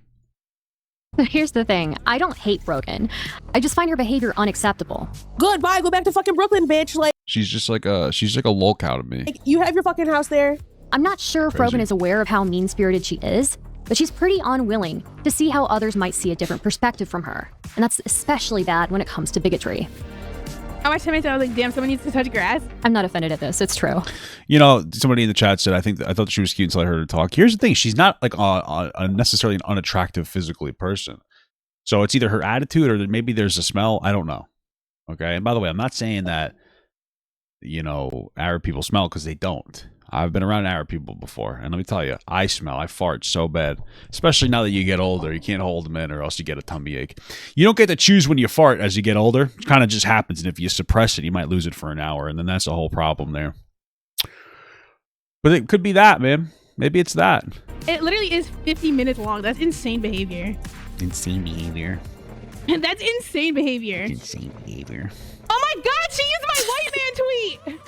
Here's the thing. I don't hate Frogan. I just find her behavior unacceptable. Good, bye. Go back to fucking Brooklyn, bitch. Like, she's like a lol cow to me. Like, you have your fucking house there. I'm not sure Frogan is aware of how mean-spirited she is, but she's pretty unwilling to see how others might see a different perspective from her. And that's especially bad when it comes to bigotry. I watched him and I was like, damn, someone needs to touch grass. I'm not offended at this. It's true. Somebody in the chat said, I thought she was cute until I heard her talk. Here's the thing. She's not like necessarily an unattractive physically person. So it's either her attitude or maybe there's a smell. I don't know. Okay. And by the way, I'm not saying that, Arab people smell, because they don't. I've been around Arab people before, and let me tell you, I fart so bad. Especially now that you get older. You can't hold them in or else you get a tummy ache. You don't get to choose when you fart as you get older. It kind of just happens, and if you suppress it, you might lose it for an hour, and then that's the whole problem there. But it could be that, man. Maybe it's that. It literally is 50 minutes long. That's insane behavior. Insane behavior. And that's insane behavior. Insane behavior. Oh my God, she used my white man tweet.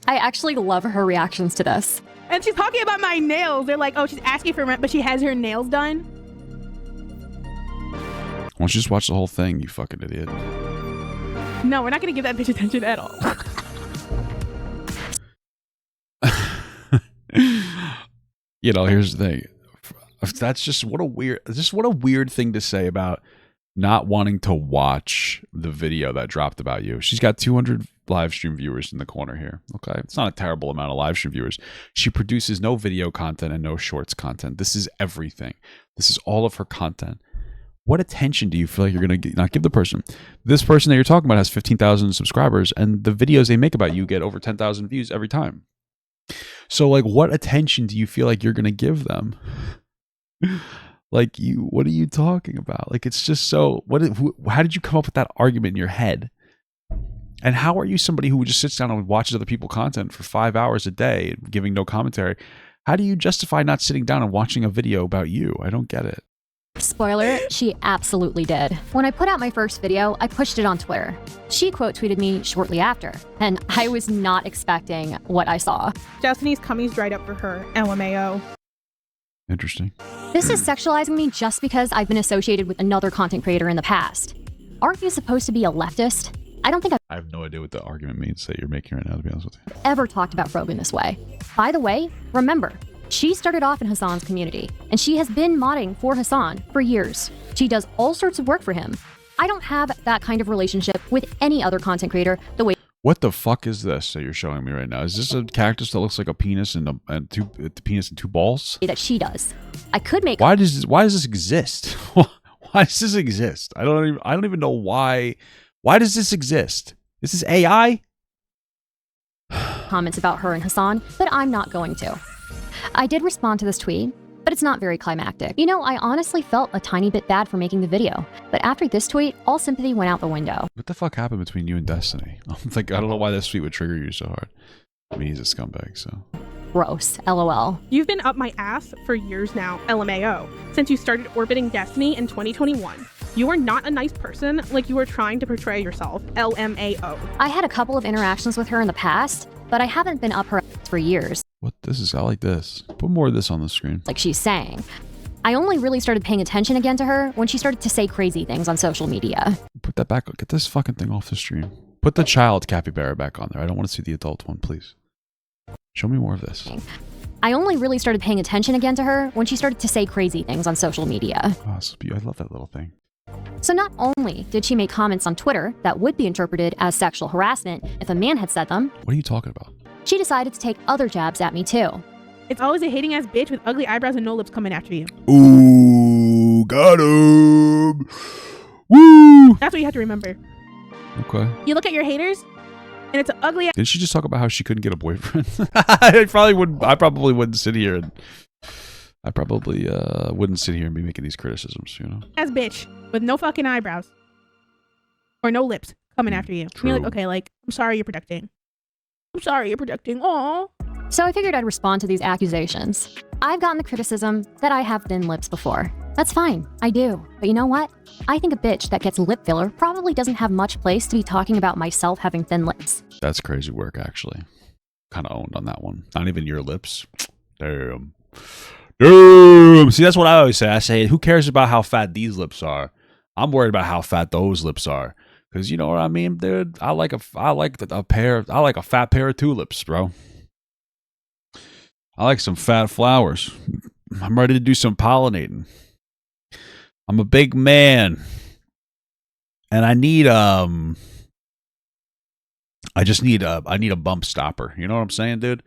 I actually love her reactions to this. And she's talking about my nails. They're like, oh, she's asking for rent, but she has her nails done. Why don't you just watch the whole thing, you fucking idiot? No, we're not going to give that bitch attention at all. Here's the thing. That's just what a weird thing to say about not wanting to watch the video that dropped about you. She's got 200 live stream viewers in the corner here. Okay. It's not a terrible amount of live stream viewers. She produces no video content and no shorts content. This is everything. This is all of her content. What attention do you feel like you're going to not give the person? This person that you're talking about has 15,000 subscribers, and the videos they make about you get over 10,000 views every time. So, like, what attention do you feel like you're going to give them? Like, what are you talking about? Like, it's just so, how did you come up with that argument in your head? And how are you somebody who just sits down and watches other people's content for 5 hours a day, giving no commentary? How do you justify not sitting down and watching a video about you? I don't get it. Spoiler, she absolutely did. When I put out my first video, I pushed it on Twitter. She quote tweeted me shortly after, and I was not expecting what I saw. Destiny's cummies dried up for her. LMAO. Interesting. This is sexualizing me just because I've been associated with another content creator in the past. Aren't you supposed to be a leftist? I don't think I have no idea what the argument means that you're making right now, to be honest with you. I've ever talked about Frogan this way. By the way, remember, she started off in Hasan's community, and she has been modding for Hasan for years. She does all sorts of work for him. I don't have that kind of relationship with any other content creator the way. What the fuck is this that you're showing me right now? Is this a cactus that looks like a penis and two balls? That she does. I could make. Why does this exist? Why does this exist? I don't even know why. Why does this exist? This is AI? Comments about her and Hasan, but I'm not going to. I did respond to this tweet, but it's not very climactic. You know, I honestly felt a tiny bit bad for making the video, but after this tweet, all sympathy went out the window. What the fuck happened between you and Destiny? I don't know why this tweet would trigger you so hard. I mean, he's a scumbag, so. Gross, LOL. You've been up my ass for years now, LMAO, since you started orbiting Destiny in 2021. You are not a nice person like you are trying to portray yourself, LMAO. I had a couple of interactions with her in the past, but I haven't been up her ass for years. What this is, I like this. Put more of this on the screen. Like she's saying. I only really started paying attention again to her when she started to say crazy things on social media. Put that back. Get this fucking thing off the stream. Put the child capybara back on there. I don't want to see the adult one, please. Show me more of this. I only really started paying attention again to her when she started to say crazy things on social media. Oh, I love that little thing. So not only did she make comments on Twitter that would be interpreted as sexual harassment if a man had said them. What are you talking about? She decided to take other jabs at me too. It's always a hating ass bitch with ugly eyebrows and no lips coming after you. Ooh, got him. Woo! That's what you have to remember. Okay. You look at your haters, and it's an ugly. Didn't she just talk about how she couldn't get a boyfriend? I probably wouldn't sit here and be making these criticisms, you know. Ass bitch with no fucking eyebrows or no lips coming after you. True. You're like, okay, like I'm sorry you're protecting. Aww. So I figured I'd respond to these accusations. I've gotten the criticism that I have thin lips before. That's fine, I do. But you know what? I think a bitch that gets lip filler probably doesn't have much place to be talking about myself having thin lips. That's crazy work, actually. Kind of owned on that one. Not even your lips. Damn. See, that's what I always say. I say, who cares about how fat these lips are? I'm worried about how fat those lips are. Because you know what I mean, dude? I like a fat pair of tulips, bro. I like some fat flowers. I'm ready to do some pollinating. I'm a big man. And I need I need a bump stopper. You know what I'm saying, dude?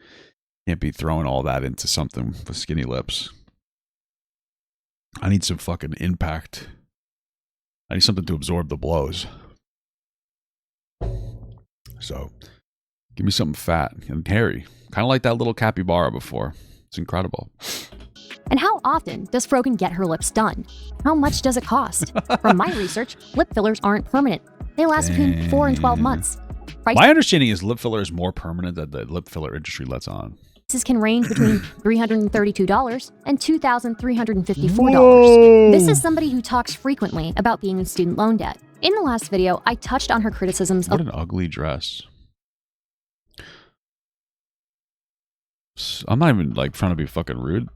Can't be throwing all that into something with skinny lips. I need some fucking impact. I need something to absorb the blows. So, give me something fat and hairy. Kind of like that little capybara before. It's incredible. And how often does Frogan get her lips done? How much does it cost? From my research, lip fillers aren't permanent. They last between 4 and 12 months. My understanding is lip filler is more permanent than the lip filler industry lets on. Prices can range between $332 and $2,354. This is somebody who talks frequently about being in student loan debt. In the last video, I touched on her criticisms What an ugly dress. I'm not even like trying to be fucking rude.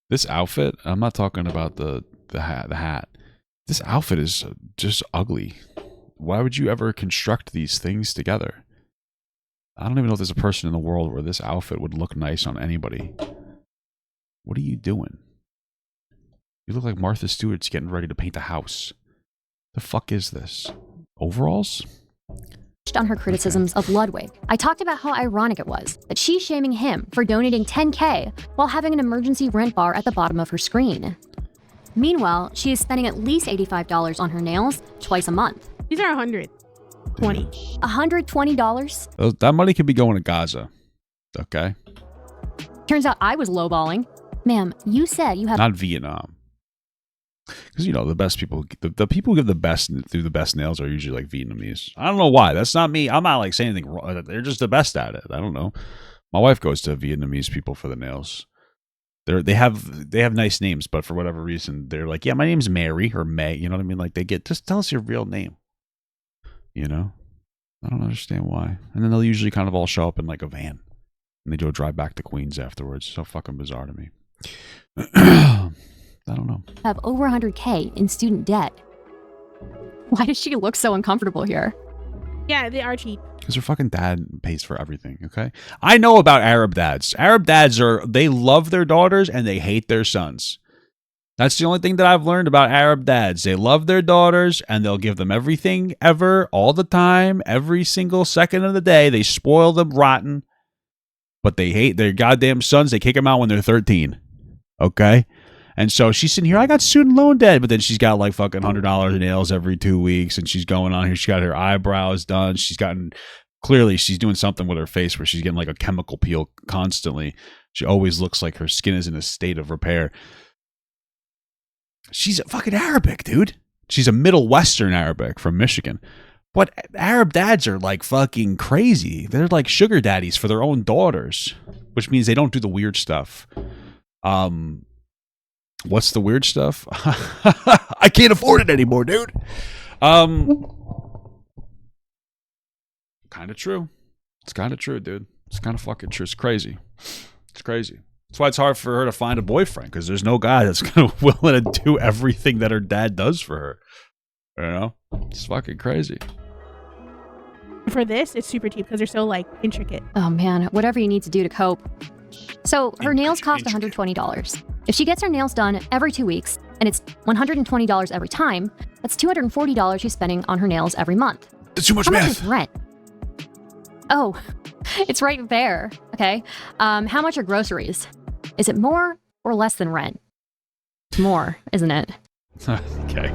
This outfit, I'm not talking about the hat. This outfit is just ugly. Why would you ever construct these things together? I don't even know if there's a person in the world where this outfit would look nice on anybody. What are you doing? You look like Martha Stewart's getting ready to paint a house. The fuck is this? Overalls? On her criticisms of Ludwig. I talked about how ironic it was that she's shaming him for donating $10K while having an emergency rent bar at the bottom of her screen. Meanwhile, she is spending at least $85 on her nails twice a month. These are $120. $120? That money could be going to Gaza. Okay. Turns out I was lowballing. Ma'am, you said you have... Not Vietnam. Because, you know, the best people, the people who give the best, do the best nails are usually like Vietnamese. I don't know why. That's not me. I'm not like saying anything wrong. They're just the best at it. I don't know. My wife goes to Vietnamese people for the nails. They have nice names, but for whatever reason, they're like, yeah, my name's Mary or May. You know what I mean? Like they get, just tell us your real name. You know? I don't understand why. And then they'll usually kind of all show up in like a van. And they go drive back to Queens afterwards. So fucking bizarre to me. I don't know. Have over 100K in student debt. Why does she look so uncomfortable here? Yeah, they are cheap. Because her fucking dad pays for everything, okay? I know about Arab dads. Arab dads they love their daughters and they hate their sons. That's the only thing that I've learned about Arab dads. They love their daughters and they'll give them everything ever, all the time, every single second of the day. They spoil them rotten, but they hate their goddamn sons. They kick them out when they're 13, okay? And so she's sitting here, I got student loan debt, but then she's got like fucking $100 in nails every 2 weeks, and she's going on here. She got her eyebrows done. Clearly she's doing something with her face where she's getting like a chemical peel constantly. She always looks like her skin is in a state of repair. She's a fucking Arabic, dude. She's a Middle Western Arabic from Michigan. But Arab dads are like fucking crazy. They're like sugar daddies for their own daughters, which means they don't do the weird stuff. What's the weird stuff? I can't afford it anymore, dude. Kind of true. It's kind of true, dude. It's kind of fucking true. It's crazy. It's crazy. That's why it's hard for her to find a boyfriend, because there's no guy that's gonna willing to do everything that her dad does for her. You know? It's fucking crazy. For this, it's super cheap because they're so like intricate. Oh man, whatever you need to do to cope. So her nails cost $120. If she gets her nails done every 2 weeks, and it's $120 every time, that's $240 she's spending on her nails every month. That's too much How math. much is rent? Oh, it's right there. Okay. How much are groceries? Is it more or less than rent? It's more, isn't it? Okay.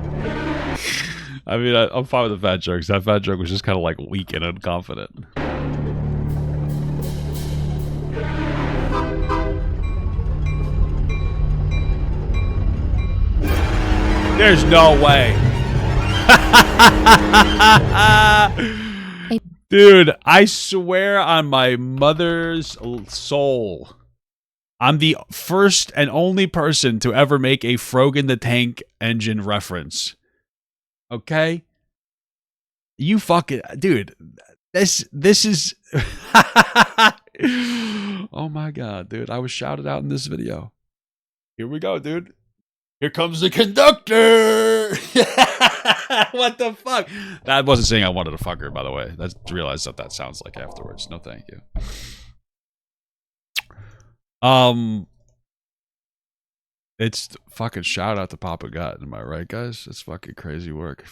I mean, I'm fine with the fat jokes. That fat joke was just kind of like weak and unconfident. There's no way. Dude, I swear on my mother's soul, I'm the first and only person to ever make a Frogan the Tank Engine reference. Okay? You fucking... Dude, this is... Oh my god, dude. I was shouted out in this video. Here we go, dude. Here comes the conductor! What the fuck? That wasn't saying I wanted to fuck her, by the way. I realized what that sounds like afterwards. No, thank you. It's fucking shout out to Papa God. Am I right, guys? It's fucking crazy work.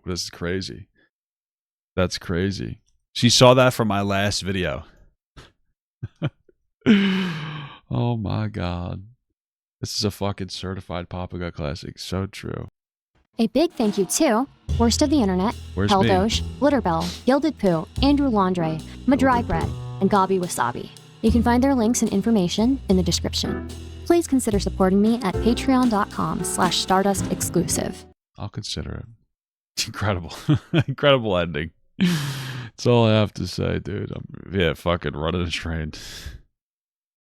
This is crazy. That's crazy. She saw that from my last video. Oh my god. This is a fucking certified Papa God classic. So true. A big thank you to Worst of the Internet, Where's Heldosh, Glitterbell, Gilded Poo, Andrew Laundre, Madry Bread, and Gabi Wasabi. You can find their links and information in the description. Please consider supporting me at patreon.com/Stardust exclusive. I'll consider it. Incredible. Incredible ending. That's all I have to say, dude. Yeah, fucking running a train.